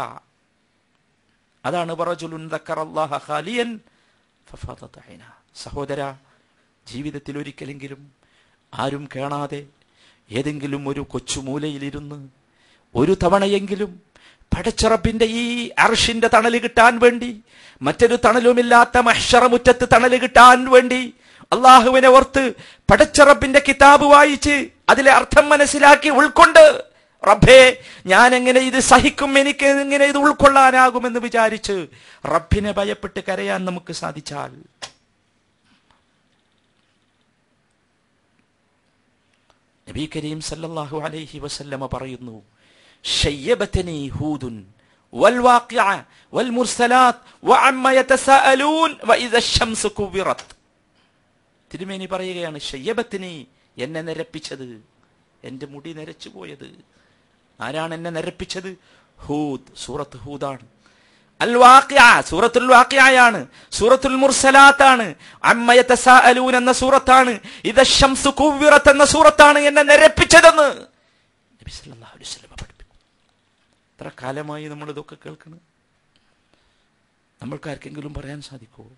അതാണ് വറജുലുൻ ദക്കറല്ലാഹ ഖാലിയൻ ഫഫാദത് ഐനാഹ്. സഹോദര, ജീവിതത്തിൽ ഒരിക്കലെങ്കിലും ആരും കാണാതെ ഏതെങ്കിലും ഒരു കൊച്ചുമൂലയിലിരുന്ന് ഒരു തവണയെങ്കിലും പടച്ചറബിന്റെ ഈ അർഷിന്റെ തണല് കിട്ടാൻ വേണ്ടി, മറ്റൊരു തണലുമില്ലാത്ത മഹ്ശറ മുറ്റത്ത് തണല് കിട്ടാൻ വേണ്ടി അള്ളാഹുവിനെ ഓർത്ത് പടച്ചറബിന്റെ കിതാബ് വായിച്ച് അതിലെ അർത്ഥം മനസ്സിലാക്കി ഉൾക്കൊണ്ട്, റബ്ബേ ഞാൻ എങ്ങനെ ഇത് സഹിക്കും, എനിക്ക് എങ്ങനെ ഇത് ഉൾക്കൊള്ളാനാകുമെന്ന് വിചാരിച്ച് റബ്ബിനെ ഭയപ്പെട്ട് കരയാൻ നമുക്ക് സാധിച്ചാൽ, നബി കരീം സല്ലല്ലാഹു അലൈഹി വസല്ലമ പറയുന്നു, ശയ്യബതനി ഹൂദുൻ വൽ വാഖിഅ വൽ മുർസലാത്ത് വഅമ്മ യതസാഅലൂൻ വഇദ അശംസു കുവിറത്. തിരുമേനി പറയുകയാണ്, ശയ്യബതനി, എന്നെ നരപ്പിച്ചത്, എന്റെ മുടി നരച്ചു പോയത്. ആരാണ് എന്നെ നരപ്പിച്ചത്? ഹൂദ്, സൂറത്ത് ഹൂദാണ്. അൽ വാഖിഅ സൂറത്തുൽ വാഖിഅയാണ്, സൂറത്തുൽ മുർസലാത്താണ്, അമ്മ യതസാഅലൂൻ എന്ന സൂറത്താണ്, ഇദശംസു കുവ്വിറത് എന്ന സൂറത്താണ് എന്നെ നിരപ്പിച്ചതെന്ന് നബി സല്ലല്ലാഹു അലൈഹി വസല്ലം പഠിപ്പിച്ചു. എത്ര കാലമായി നമ്മൾ ഇതൊക്കെ കേൾക്കണം. നമ്മൾക്ക് ആർക്കെങ്കിലും പറയാൻ സാധിക്കുമോ?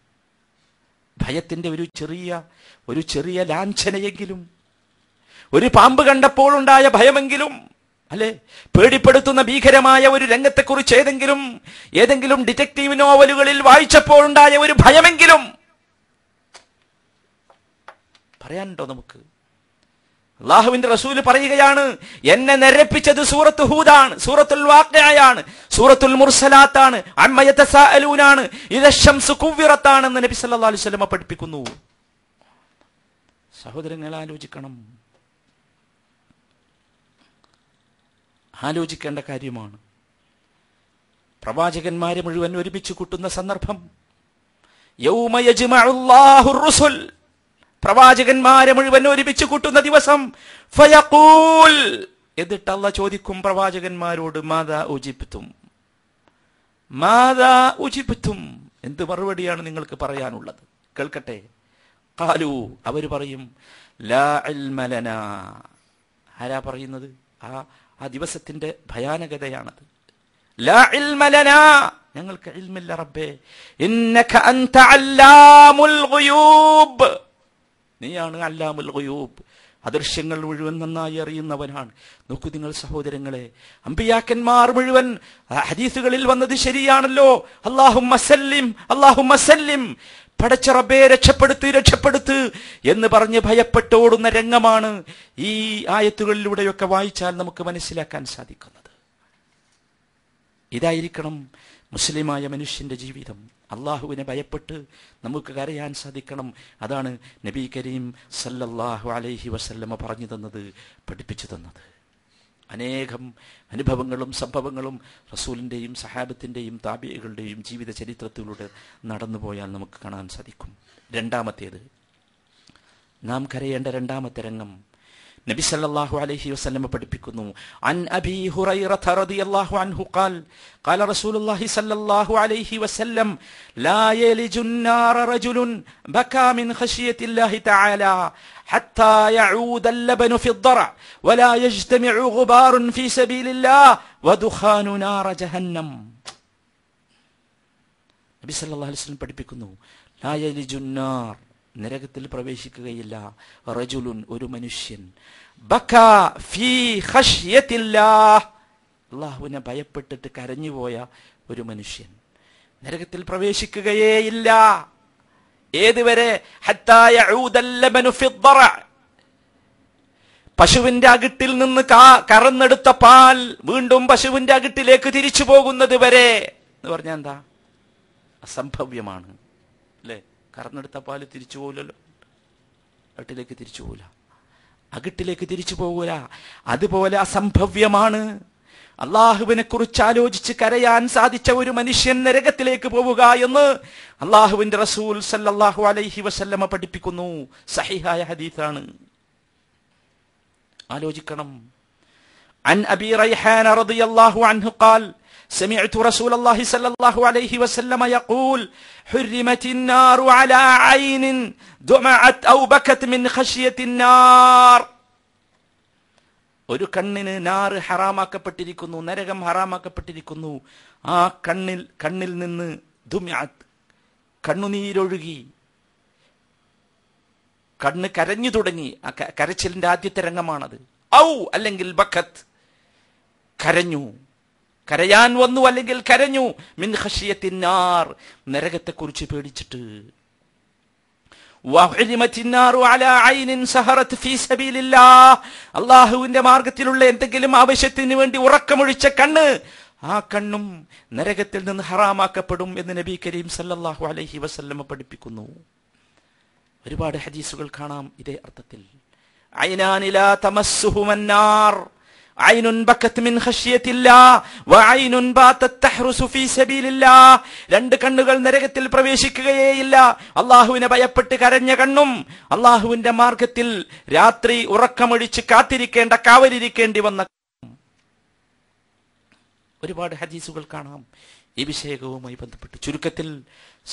ഭയത്തിന്റെ ഒരു ചെറിയ ലാഞ്ചനയെങ്കിലും, ഒരു പാമ്പ് കണ്ടപ്പോൾ ഉണ്ടായ ഭയമെങ്കിലും, അല്ലെ, പേടിപ്പെടുത്തുന്ന ഭീകരമായ ഒരു രംഗത്തെക്കുറിച്ച് ഏതെങ്കിലും ഡിറ്റക്റ്റീവ് നോവലുകളിൽ വായിച്ചപ്പോൾ ഉണ്ടായ ഒരു ഭയമെങ്കിലും പറയാനുണ്ടോ നമുക്ക്? അല്ലാഹുവിന്റെ റസൂല് പറയുകയാണ്, എന്നെ നിരപ്പിച്ചത് സൂറത്ത് ഹൂദാണ്, സൂറത്തുൽ വാഖിഅയാണ്, സൂറത്തുൽ മുർസലാത്താണ്, അമ്മ യതസാഅലൂനാണ്, ഇദശംസു കുവ്വിറത്താണെന്ന് നബി സല്ലല്ലാഹു അലൈഹി വസല്ലം പഠിപ്പിക്കുന്നു. സഹോദരങ്ങൾ ആലോചിക്കേണ്ട കാര്യമാണ്. പ്രവാചകന്മാരെ മുഴുവൻ ഒരുമിച്ച് കൂട്ടുന്ന സന്ദർഭം, യൗമ യജ്മഉല്ലാഹുർ റുസുൽ, പ്രവാചകന്മാരെ മുഴുവൻ ഒരുമിച്ച് കൂട്ടുന്ന ദിവസം, ഫയഖൂൽ, എന്നിട്ട് അല്ലാഹ് ചോദിക്കും പ്രവാചകന്മാരോട്, മാദാ ഉജിബ്തും, എന്ത് മറുപടിയാണ് നിങ്ങൾക്ക് പറയാനുള്ളത്? കേൾക്കട്ടെ. ഖാലു, അവർ പറയും, ലാ ഇൽമ ലനാ. ആരാ പറയുന്നത്? ആ ദിവസത്തിന്റെ ഭയാനകതയാണത്. ലാ ഇൽമ ലനാ, ഞങ്ങൾക്ക് ഇൽമില്ല റബ്ബേ. ഇന്നക അൻത അല്ലാമുൽ ഗുയൂബ്, നീയാണ് അല്ലാമുൽ ഗുയൂബ്, അദൃശ്യങ്ങൾ മുഴുവൻ നന്നായി അറിയുന്നവനാണ്. നോക്കൂ നിങ്ങൾ സഹോദരങ്ങളെ, അമ്പിയാക്കന്മാർ മുഴുവൻ ഹദീസുകളിൽ വന്നത് ശരിയാണല്ലോ. അല്ലാഹുമ്മ സല്ലിം, അല്ലാഹുമ്മ സല്ലിം, പടച്ച റബ്ബേ രക്ഷപ്പെടുത്ത് എന്ന് പറഞ്ഞ് ഭയപ്പെട്ടോടുന്ന രംഗമാണ് ഈ ആയത്തുകളിലൂടെയൊക്കെ വായിച്ചാൽ നമുക്ക് മനസ്സിലാക്കാൻ സാധിക്കുന്നത്. ഇതായിരിക്കണം മുസ്ലിമായ മനുഷ്യന്റെ ജീവിതം. അള്ളാഹുവിനെ ഭയപ്പെട്ട് നമുക്ക് കരയാൻ സാധിക്കണം. അതാണ് നബി കരീം സല്ലല്ലാഹു അലൈഹി വസല്ലമ പറഞ്ഞു തന്നത്, പഠിപ്പിച്ചു തന്നത്. അനേകം അനുഭവങ്ങളും സംഭവങ്ങളും റസൂലിൻ്റെയും സഹാബത്തിൻ്റെയും താബിഈകളുടെയും ജീവിത ചരിത്രത്തിലൂടെ നടന്നുപോയാൽ നമുക്ക് കാണാൻ സാധിക്കും. രണ്ടാമത്തേത്, നാം കരയേണ്ട രണ്ടാമത്തെ രംഗം, നബി സല്ലല്ലാഹു അലൈഹി വസല്ലം പഠിപ്പിക്കുന്നു. അൻ അബീ ഹുറൈറത റളിയല്ലാഹു അൻഹു ഖാൽ ഖാല റസൂലുള്ളാഹി സല്ലല്ലാഹു അലൈഹി വസല്ലം ലാ യലിജുൻ നാറ റജുലുൻ ബകാ മിൻ ഖശിയത്തില്ലാഹി തആല ഹത്താ യഊദ അൽ-ലബനു ഫി الضرع ولا يجتمع غبار في سبيل الله ودخان نار جهنم. നബി സല്ലല്ലാഹു അലൈഹി വസല്ലം പഠിപ്പിക്കുന്നു, ലാ യലിജുൻ നാർ, നരകത്തിൽ പ്രവേശിക്കുകയില്ല, റജുലുൻ, ഒരു മനുഷ്യൻ, ബകാ ഫീ ഖശ്യത്തില്ലാഹ്, അല്ലാഹുവിനെ ഭയപ്പെട്ടിട്ട് കരഞ്ഞുപോയ ഒരു മനുഷ്യൻ നരകത്തിൽ പ്രവേശിക്കുകയേയില്ല. ഏതുവരെ? ഹത്താ യഊദൽ ലബനു ഫി الضرع, പശുവിന്റെ അകിട്ടിൽ നിന്ന് കറന്നെടുത്ത പാൽ വീണ്ടും പശുവിന്റെ അകിട്ടിലേക്ക് തിരിച്ചു പോകുന്നത് വരെ എന്ന് പറഞ്ഞാൽ എന്താ? അസംഭവ്യമാണ് അല്ലേ? കറന്നെടുത്ത പാല് തിരിച്ചു പോകില്ലല്ലോ, അകിട്ടിലേക്ക് തിരിച്ചു പോകില്ല, അകിട്ടിലേക്ക് തിരിച്ചു പോകൂല. അതുപോലെ അസംഭവ്യമാണ് അള്ളാഹുവിനെ കുറിച്ച് ആലോചിച്ച് കരയാൻ സാധിച്ച ഒരു മനുഷ്യൻ നരകത്തിലേക്ക് പോവുക എന്ന് അള്ളാഹുവിന്റെ റസൂൽ സല്ലല്ലാഹു അലൈഹി വസല്ലമ പഠിപ്പിക്കുന്നു. സഹിഹായ ഹദീസാണ്, ആലോചിക്കണം. അൻ അബീ റൈഹാന റളിയല്ലാഹു അൻഹു ഖാൽ سمعت رسول الله صلى الله عليه وسلم يقول حرمت النار على عين دمعت أو بكت من خشية النار. ഒരു കണ്ണിന് നാറ് ഹറാമാക്കപ്പെട്ടിരിക്കുന്നു, നരകം ഹറാമാക്കപ്പെട്ടിരിക്കുന്നു. ആ കണ്ണിൽ നിന്ന് ദുമിഅത്ത്, കണ്ണുനീരൊഴുകി, കണ്ണ് കരഞ്ഞു തുടങ്ങി. ആ കരച്ചിലിന്റെ ആദ്യത്തെ രംഗമാണത്. ഔ അല്ലെങ്കിൽ ബക്കത്ത്, കരഞ്ഞു, കരയാൻ വന്നു അല്ലെങ്കിൽ കരഞ്ഞു. മിൻ ഖശിയത്തിൻ നാർ, നരകത്തെക്കുറിച്ച് പേടിച്ചിട്ട്. അള്ളാഹുവിന്റെ മാർഗത്തിലുള്ള എന്തെങ്കിലും ആവശ്യത്തിന് വേണ്ടി ഉറക്കമൊഴിച്ച കണ്ണ്, ആ കണ്ണും നരകത്തിൽ നിന്ന് ഹറാമാക്കപ്പെടും എന്ന് നബി കരീം സല്ലല്ലാഹു അലൈഹി വസല്ലം പഠിപ്പിക്കുന്നു. ഒരുപാട് ഹദീസുകൾ കാണാം ഇതേ അർത്ഥത്തിൽ. ഐനാനി ലാ തമസ്സുഹുമൻ നാർ, ഐനുൻ ബക്കത് മിൻ ഖശിയത്തില്ലാഹ് വഐനുൻ ബാതത് തഹ്റുസു ഫീ സബീലില്ലാഹ്. രണ്ട് കണ്ണുകൾ നരകത്തിൽ പ്രവേശിക്കുകയേയില്ല. അള്ളാഹുവിനെ ഭയപ്പെട്ട് കരഞ്ഞ കണ്ണും അള്ളാഹുവിന്റെ മാർഗത്തിൽ രാത്രി ഉറക്കമൊഴിച്ച് കാവലിരിക്കേണ്ടി വന്ന. ഒരുപാട് ഹദീസുകൾ കാണാം ഈ വിഷയവുമായി ബന്ധപ്പെട്ട് ചുരുക്കത്തിൽ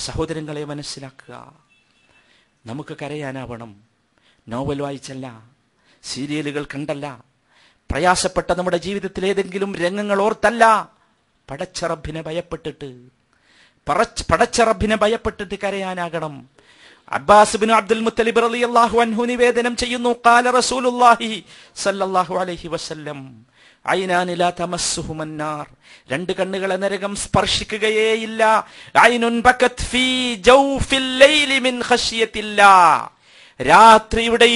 സഹോദരങ്ങളെ മനസ്സിലാക്കുക. നമുക്ക് കരയാനാവണം. നോവൽ വായിച്ചല്ല, സീരിയലുകൾ കണ്ടല്ല, പ്രയാസപ്പെട്ട നമ്മുടെ ജീവിതത്തിൽ ഏതെങ്കിലും രംഗങ്ങൾ ഓർത്തല്ല, പടച്ച റബ്ബിനെ ഭയപ്പെട്ടിട്ട് കരയാനാകണം. അബ്ബാസ് ബിൻ അബ്ദുൽ മുത്തലിബ് റളിയല്ലാഹു അൻഹു നിവേദനം ചെയ്യുന്നു, ഖാല റസൂലുള്ളാഹി സ്വല്ലല്ലാഹു അലൈഹി വസല്ലം, ഐനാനി ലാ തമസ്സുഹുമൻ നാർ, രണ്ട് കണ്ണുകളെ നരകം സ്പർശിക്കുകയേയില്ല. ഐനുൻ ബകത് ഫീ ജൗഫിൽ ലൈലി മിൻ ഖശ്യത്തില്ലാഹ്, രാത്രിയുടെ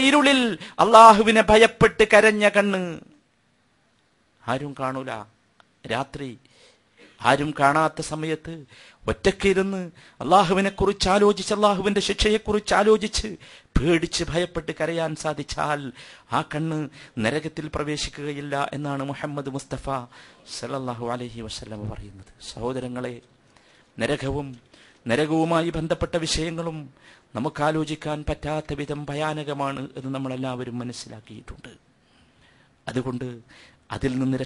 ഇരുളിൽ അല്ലാഹുവിനെ ഭയപ്പെട്ട് കരഞ്ഞ കണ്ണ്. ആരും കാണൂല. രാത്രി ആരും കാണാത്ത സമയത്ത് ഒറ്റക്കിരുന്ന് അള്ളാഹുവിനെ കുറിച്ച് ആലോചിച്ച്, അള്ളാഹുവിന്റെ ശിക്ഷയെക്കുറിച്ച് ആലോചിച്ച് പേടിച്ച് ഭയപ്പെട്ട് കരയാൻ സാധിച്ചാൽ ആ കണ്ണ് നരകത്തിൽ പ്രവേശിക്കുകയില്ല എന്നാണ് മുഹമ്മദ് മുസ്തഫ സല്ലല്ലാഹു അലൈഹി വസല്ലം പറയുന്നത്. സഹോദരങ്ങളെ, നരകവുമായി ബന്ധപ്പെട്ട വിഷയങ്ങളും നമുക്ക് ആലോചിക്കാൻ പറ്റാത്ത വിധം ഭയാനകമാണ് എന്ന് നമ്മളെല്ലാവരും മനസ്സിലാക്കിയിട്ടുണ്ട്. അതുകൊണ്ട് അതിൽ നിന്ന്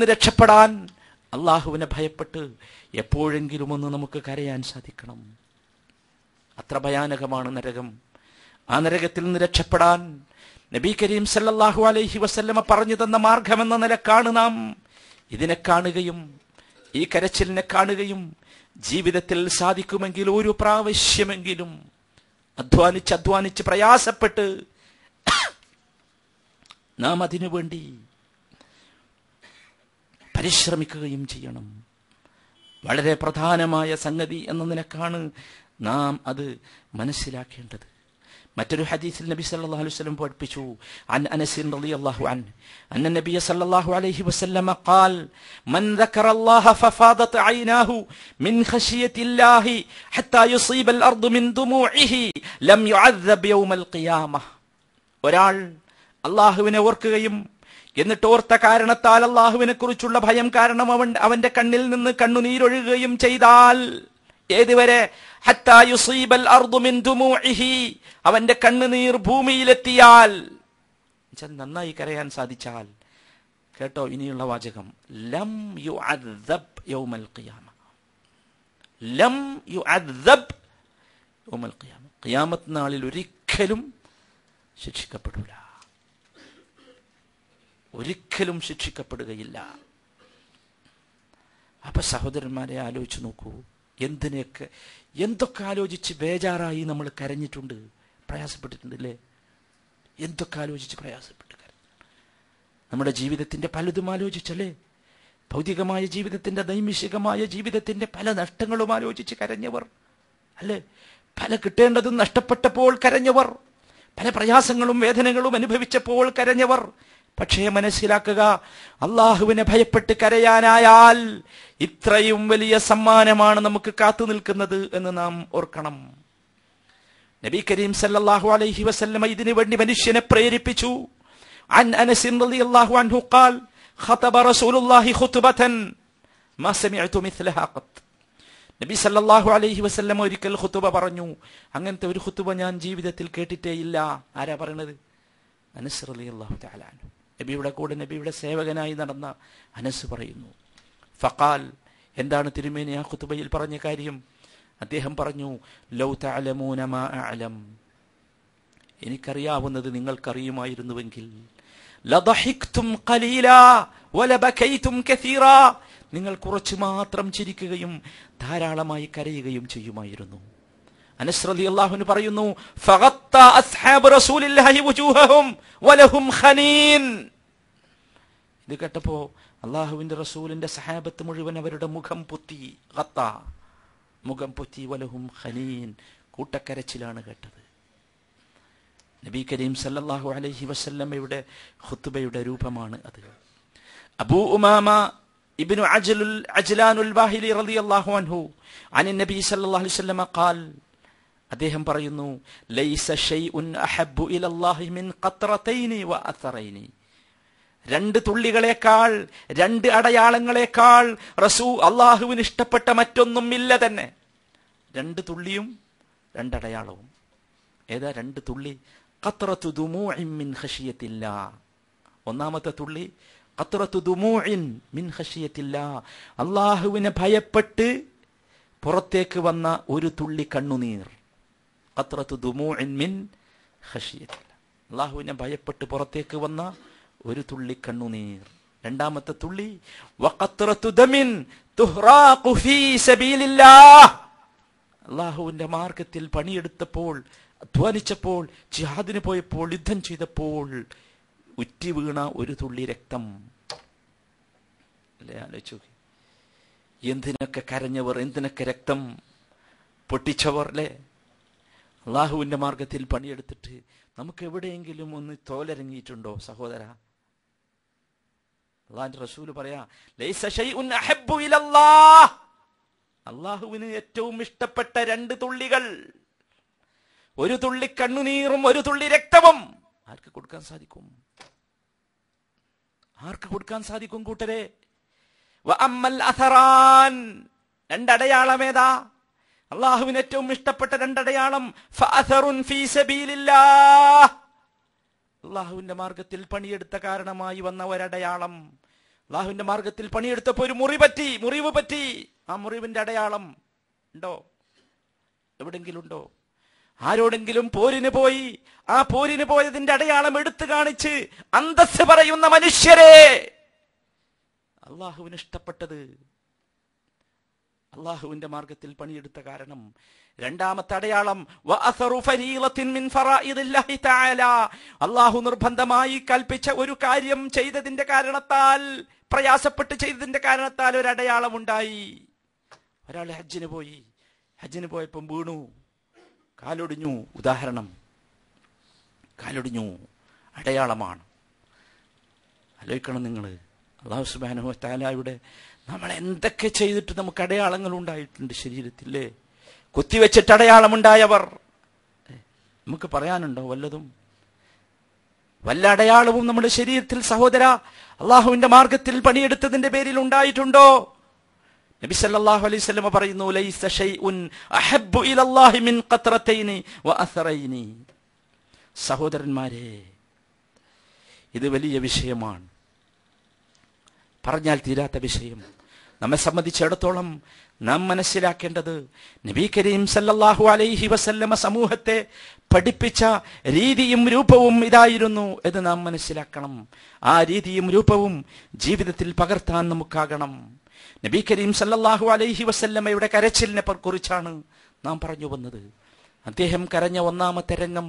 രക്ഷപ്പെടാൻ അള്ളാഹുവിനെ ഭയപ്പെട്ട് എപ്പോഴെങ്കിലും ഒന്ന് നമുക്ക് കരയാൻ സാധിക്കണം. അത്ര ഭയാനകമാണ് നരകം. ആ നരകത്തിൽ നിന്ന് രക്ഷപ്പെടാൻ നബി കരീം സല്ലല്ലാഹു അലൈഹി വസല്ലമ പറഞ്ഞു തന്ന മാർഗമെന്ന നിലക്കാണ് നാം ഇതിനെ കാണുകയും ഈ കരച്ചിലിനെ കാണുകയും ജീവിതത്തിൽ സാധിക്കുമെങ്കിൽ ഒരു പ്രാവശ്യമെങ്കിലും അധ്വാനിച്ച് പ്രയാസപ്പെട്ട് നാം അതിനു വേണ്ടി പരിശ്രമിക്കുകയും ചെയ്യണം. വളരെ പ്രധാനമായ സംഗതി എന്ന നിലക്കാണ് നാം അത് മനസ്സിലാക്കേണ്ടത്. മറ്റൊരു ഹദീസിൽ നബി സല്ലല്ലാഹു അലൈഹി വസല്ലം പഠിപ്പിച്ചു, അൻ അനസ് റളിയല്ലാഹു അൻഹു അന്ന നബിയ സല്ലല്ലാഹു അലൈഹി വസല്ലം ഖാൽ മൻ ദക്കറല്ലാഹ ഫഫാദത് ഐനാഹു മിൻ ഖശിയത്തില്ലാഹി ഹത്താ യുസീബൽ അർദു മിൻ ദുമൂഇഹി ലം യുഅദ്ദബ് യൗമൽ ഖിയാമah. ഒരാൾ അല്ലാഹുവിനെ ഓർക്കുകയും എന്നിട്ട് ഓർത്ത കാരണത്താൽ അല്ലാഹുവിനെ കുറിച്ചുള്ള ഭയം കാരണം അവന്റെ കണ്ണിൽ നിന്ന് കണ്ണുനീരൊഴുകുകയും ചെയ്താൽ, ഏതുവരെ? ഹത്താ യുസീബൽ അർദു മിൻ ദുമൂഇഹി, അവന്റെ കണ്ണുനീർ ഭൂമിയിലെത്തിയാൽ, നന്നായി കരയാൻ സാധിച്ചാൽ, കേട്ടോ ഇനിയുള്ള വാചകം, ലം യുഅദ്ദബ് യൗമൽ ഖിയാമ, ലം യുഅദ്ദബ് യൗമൽ ഖിയാമ, ഖിയാമത്ത് നാളിൽ ഒരിക്കലും ശിക്ഷിക്കപ്പെടുകയില്ല. അപ്പൊ സഹോദരന്മാരെ ആലോചിച്ച് നോക്കൂ, എന്തൊക്കെ ആലോചിച്ച് ബേജാറായി നമ്മൾ കരഞ്ഞിട്ടുണ്ട്, പ്രയാസപ്പെട്ടിട്ടുണ്ടല്ലേ? എന്തൊക്കെ ആലോചിച്ച് പ്രയാസപ്പെട്ട് നമ്മുടെ ജീവിതത്തിന്റെ പലതും ആലോചിച്ചല്ലേ? ഭൗതികമായ ജീവിതത്തിന്റെ, ദൈമിഷികമായ ജീവിതത്തിന്റെ പല നഷ്ടങ്ങളും ആലോചിച്ച് കരഞ്ഞവർ അല്ലേ? പല കിട്ടേണ്ടതും നഷ്ടപ്പെട്ടപ്പോൾ കരഞ്ഞവർ, പല പ്രയാസങ്ങളും വേദനകളും അനുഭവിച്ചപ്പോൾ കരഞ്ഞവർ. പക്ഷേ മനസ്സിലാക്കുക, അള്ളാഹുവിനെ ഭയപ്പെട്ട് കരയാനായാൽ ഇത്രയും വലിയ സമ്മാനമാണ് നമുക്ക് കാത്തു നിൽക്കുന്നത് എന്ന് നാം ഓർക്കണം. നബി കരീം സല്ലല്ലാഹു അലൈഹി വസല്ലം ഇതിനു വേണ്ടി മനുഷ്യനെ പ്രേരിപ്പിച്ചു. അൻ അനസ് റളിയല്ലാഹു അൻഹു ഖാൽ ഖതബ റസൂലുള്ളാഹി ഖുത്ബതൻ മാ സമിഅതു മിസ്ലഹാ ഖത്ത്. നബി സല്ലല്ലാഹു അലൈഹി വസല്ലം ഒരിക്കൽ ഖുത്ബ പറഞ്ഞു. അങ്ങനത്തെ ഒരു ഖുത്ബ ഞാൻ ജീവിതത്തിൽ കേട്ടിട്ടേയില്ല. ആരാ പറയുന്നത്? അനസ് റളിയല്ലാഹു തആല അൻഹു. നബിയുടെ കൂടെ നബിയുടെ സേവകനായി നടന്ന അനസ് പറയുന്നു. ഫഖാൽ, എന്താണ് തിരുമേനി ആ ഖുത്ബയിൽ പറഞ്ഞ കാര്യം? അദ്ദേഹം പറഞ്ഞു, ലൗ തഅലമൂന മാ അഅലം, എനിക്കറിയാവുന്നത് നിങ്ങൾക്കറിയുമായിരുന്നുവെങ്കിൽ, ലദഹിക്തും ഖലീലാ വലബകൈതും കസീറാ, നിങ്ങൾ കുറച്ച് മാത്രം ചിരിക്കുകയും ധാരാളമായി കരയുകയും ചെയ്യുമായിരുന്നു. അനസ് റളിയല്ലാഹു അൻഹു പറയുന്നു, ഫഗത്ത അസ്ഹാബു റസൂലില്ലാഹി വുജൂഹഹും വലഹും ഖനീൻ. ഇത് കേട്ടപ്പോ അല്ലാഹുവിന്റെ റസൂലിന്റെ സഹാബത്ത് മുഴുവൻ അവരുടെ മുഖം പൊത്തി, വലഹും ഖനീൻ, കൂട്ടക്കരച്ചിലാണ് കേട്ടത്. നബി കരീം സല്ലല്ലാഹു അലൈഹി വസല്ലമയുടെ ഖുത്ബയുടെ രൂപമാണ് അത്. അബൂ ഉമാമ ഇബ്നു അജ്ലാനുൽ ബാഹിലി റളിയല്ലാഹു അൻഹു അൻ നബി സല്ലല്ലാഹു അലൈഹി വസല്ലം ഖാൽ, അദ്ദേഹം പറയുന്നു, ലൈസ ഷൈഉൻ അഹബ്ബു ഇലല്ലാഹി മിൻ ഖത്രതൈനി വ അഥറൈനി, രണ്ട് തുള്ളികളെക്കാൾ, രണ്ട് അടയാളങ്ങളെക്കാൾ അല്ലാഹുവിന് ഇഷ്ടപ്പെട്ട മറ്റൊന്നും ഇല്ല തന്നെ. രണ്ട് തുള്ളിയും രണ്ടടയാളവും. ഏതാ രണ്ട് തുള്ളി? ഖത്രതു ദുമൂഇൻ മിൻ ഖശിയത്തില്ലാ, ഒന്നാമത്തെ തുള്ളി ഖത്രത്തു ദുമൂഇൻ മിൻ ഖശിയത്തില്ലാ, അല്ലാഹുവിനെ ഭയപ്പെട്ട് പുറത്തേക്ക് വന്ന ഒരു തുള്ളി കണ്ണുനീർ. ഖത്രത്തു ദുമൂഇൻ മിൻ ഖശിയത്തില്ലാ, അല്ലാഹുവിനെ ഭയപ്പെട്ട് പുറത്തേക്ക് വന്ന ഒരു തുള്ളി കണ്ണുനീർ. രണ്ടാമത്തെ തുള്ളി വഖത്രത്തു ദമിൻ തുഹ്റാഖു ഫീ സബീലില്ലാഹ്, അല്ലാഹുവിന്റെ മാർഗത്തിൽ പണിയെടുത്തപ്പോൾ, അധ്വാനിച്ചപ്പോൾ, ജിഹാദിന് പോയപ്പോൾ, യുദ്ധം ചെയ്തപ്പോൾ ഉറ്റി വീണ ഒരു തുള്ളി രക്തം. അല്ലേ, ആലോചിച്ചു. എന്തിനൊക്കെ കരഞ്ഞവർ, എന്തിനൊക്കെ രക്തം പൊട്ടിച്ചവർ അല്ലേ. അള്ളാഹുവിന്റെ മാർഗത്തിൽ പണിയെടുത്തിട്ട് നമുക്ക് എവിടെയെങ്കിലും ഒന്ന് തോലരങ്ങിയിട്ടുണ്ടോ സഹോദര? അള്ളാഹുവിന്റെ റസൂല് പറയാ, ലൈസ ശൈഉൻ അഹബ്ബു ഇലല്ലാഹ്, അള്ളാഹുവിന് ഏറ്റവും ഇഷ്ടപ്പെട്ട രണ്ട് തുള്ളികൾ, ഒരു തുള്ളി കണ്ണുനീറും ഒരു തുള്ളി രക്തവും ആർക്ക് കൊടുക്കാൻ സാധിക്കും? ആർക്ക് കൊടുക്കാൻ സാധിക്കും കൂട്ടരെ? വഅമ്മൽ അഥറാൻ, രണ്ടടയാളമേതാ? അള്ളാഹുവിന് ഏറ്റവും ഇഷ്ടപ്പെട്ട രണ്ടടയാളം ഫഅഥറുൻ ഫീ സബീലില്ലാഹ്, അള്ളാഹുവിന്റെ മാർഗത്തിൽ പണിയെടുത്ത കാരണമായി വന്ന ഒരടയാളം. അള്ളാഹുവിന്റെ മാർഗത്തിൽ പണിയെടുത്തപ്പോ ഒരു മുറിവ് പറ്റി. ആ മുറിവിന്റെ അടയാളം ഉണ്ടോ? എവിടെങ്കിലും ഉണ്ടോ? ആരോടെങ്കിലും പോരിന് പോയി, ആ പോരിന് പോയതിന്റെ അടയാളം എടുത്തു കാണിച്ച് അന്തസ്സ് പറയുന്ന മനുഷ്യരെ, അള്ളാഹുവിന് ഇഷ്ടപ്പെട്ടത് അള്ളാഹുവിന്റെ മാർഗത്തിൽ പണിയെടുത്ത കാരണം. രണ്ടാമത്തെ അടയാളം വഅസറു ഫരീളത്തിൻ മിൻ ഫറായിദില്ലാഹി തആല, അള്ളാഹു നിർബന്ധമായി കൽപ്പിച്ച ഒരു കാര്യം ചെയ്തതിന്റെ കാരണത്താൽ, പ്രയാസപ്പെട്ട് ചെയ്തതിന്റെ കാരണത്താൽ ഒരു അടയാളം ഉണ്ടായി. ഒരാൾ ഹജ്ജിന് പോയപ്പം വീണു, കാലൊടിഞ്ഞു. ഉദാഹരണം, കാലൊടിഞ്ഞു, അടയാളമാണ്. ആലോചിക്കണം നിങ്ങൾ, അല്ലാഹു സുബ്ഹാനഹു വ തആലയുടെ നമ്മൾ എന്തൊക്കെ ചെയ്തിട്ട് നമുക്ക് അടയാളങ്ങൾ ഉണ്ടായിട്ടുണ്ട് ശരീരത്തില്ലേ. കുത്തിവെച്ചിട്ട് അടയാളമുണ്ടായവർ നമുക്ക് പറയാനുണ്ടോ വല്ലതും? വല്ല അടയാളവും നമ്മുടെ ശരീരത്തിൽ സഹോദര അള്ളാഹുവിന്റെ മാർഗത്തിൽ പണിയെടുത്തതിന്റെ പേരിൽ ഉണ്ടായിട്ടുണ്ടോ? നബി സല്ലല്ലാഹു അലൈഹി വസല്ലം പറയുന്നു, ലൈസ ശൈഉൻ അഹബ്ബു ഇലല്ലാഹി മിൻ ഖത്രതൈനി വഅഥറൈനി. സഹോദരന്മാരെ, ഇത് വലിയ വിഷയമാണ്, പറഞ്ഞാൽ തീരാത്ത വിഷയം. നമ്മെ സംബന്ധിച്ചിടത്തോളം നാം മനസ്സിലാക്കേണ്ടത്, നബി കരീം സല്ലല്ലാഹു അലൈഹി വസല്ലമ സമൂഹത്തെ പഠിപ്പിച്ച രീതിയും രൂപവും ഇതായിരുന്നു എന്ന് നാം മനസ്സിലാക്കണം. ആ രീതിയും രൂപവും ജീവിതത്തിൽ പകർത്താൻ നമുക്കാകണം. നബി കരീം സല്ലല്ലാഹു അലൈഹി വസല്ലമയുടെ കരച്ചിലിനെ കുറിച്ചാണ് നാം പറഞ്ഞു വന്നത്. അദ്ദേഹം കരഞ്ഞ ഒന്നാമത്തെ രംഗം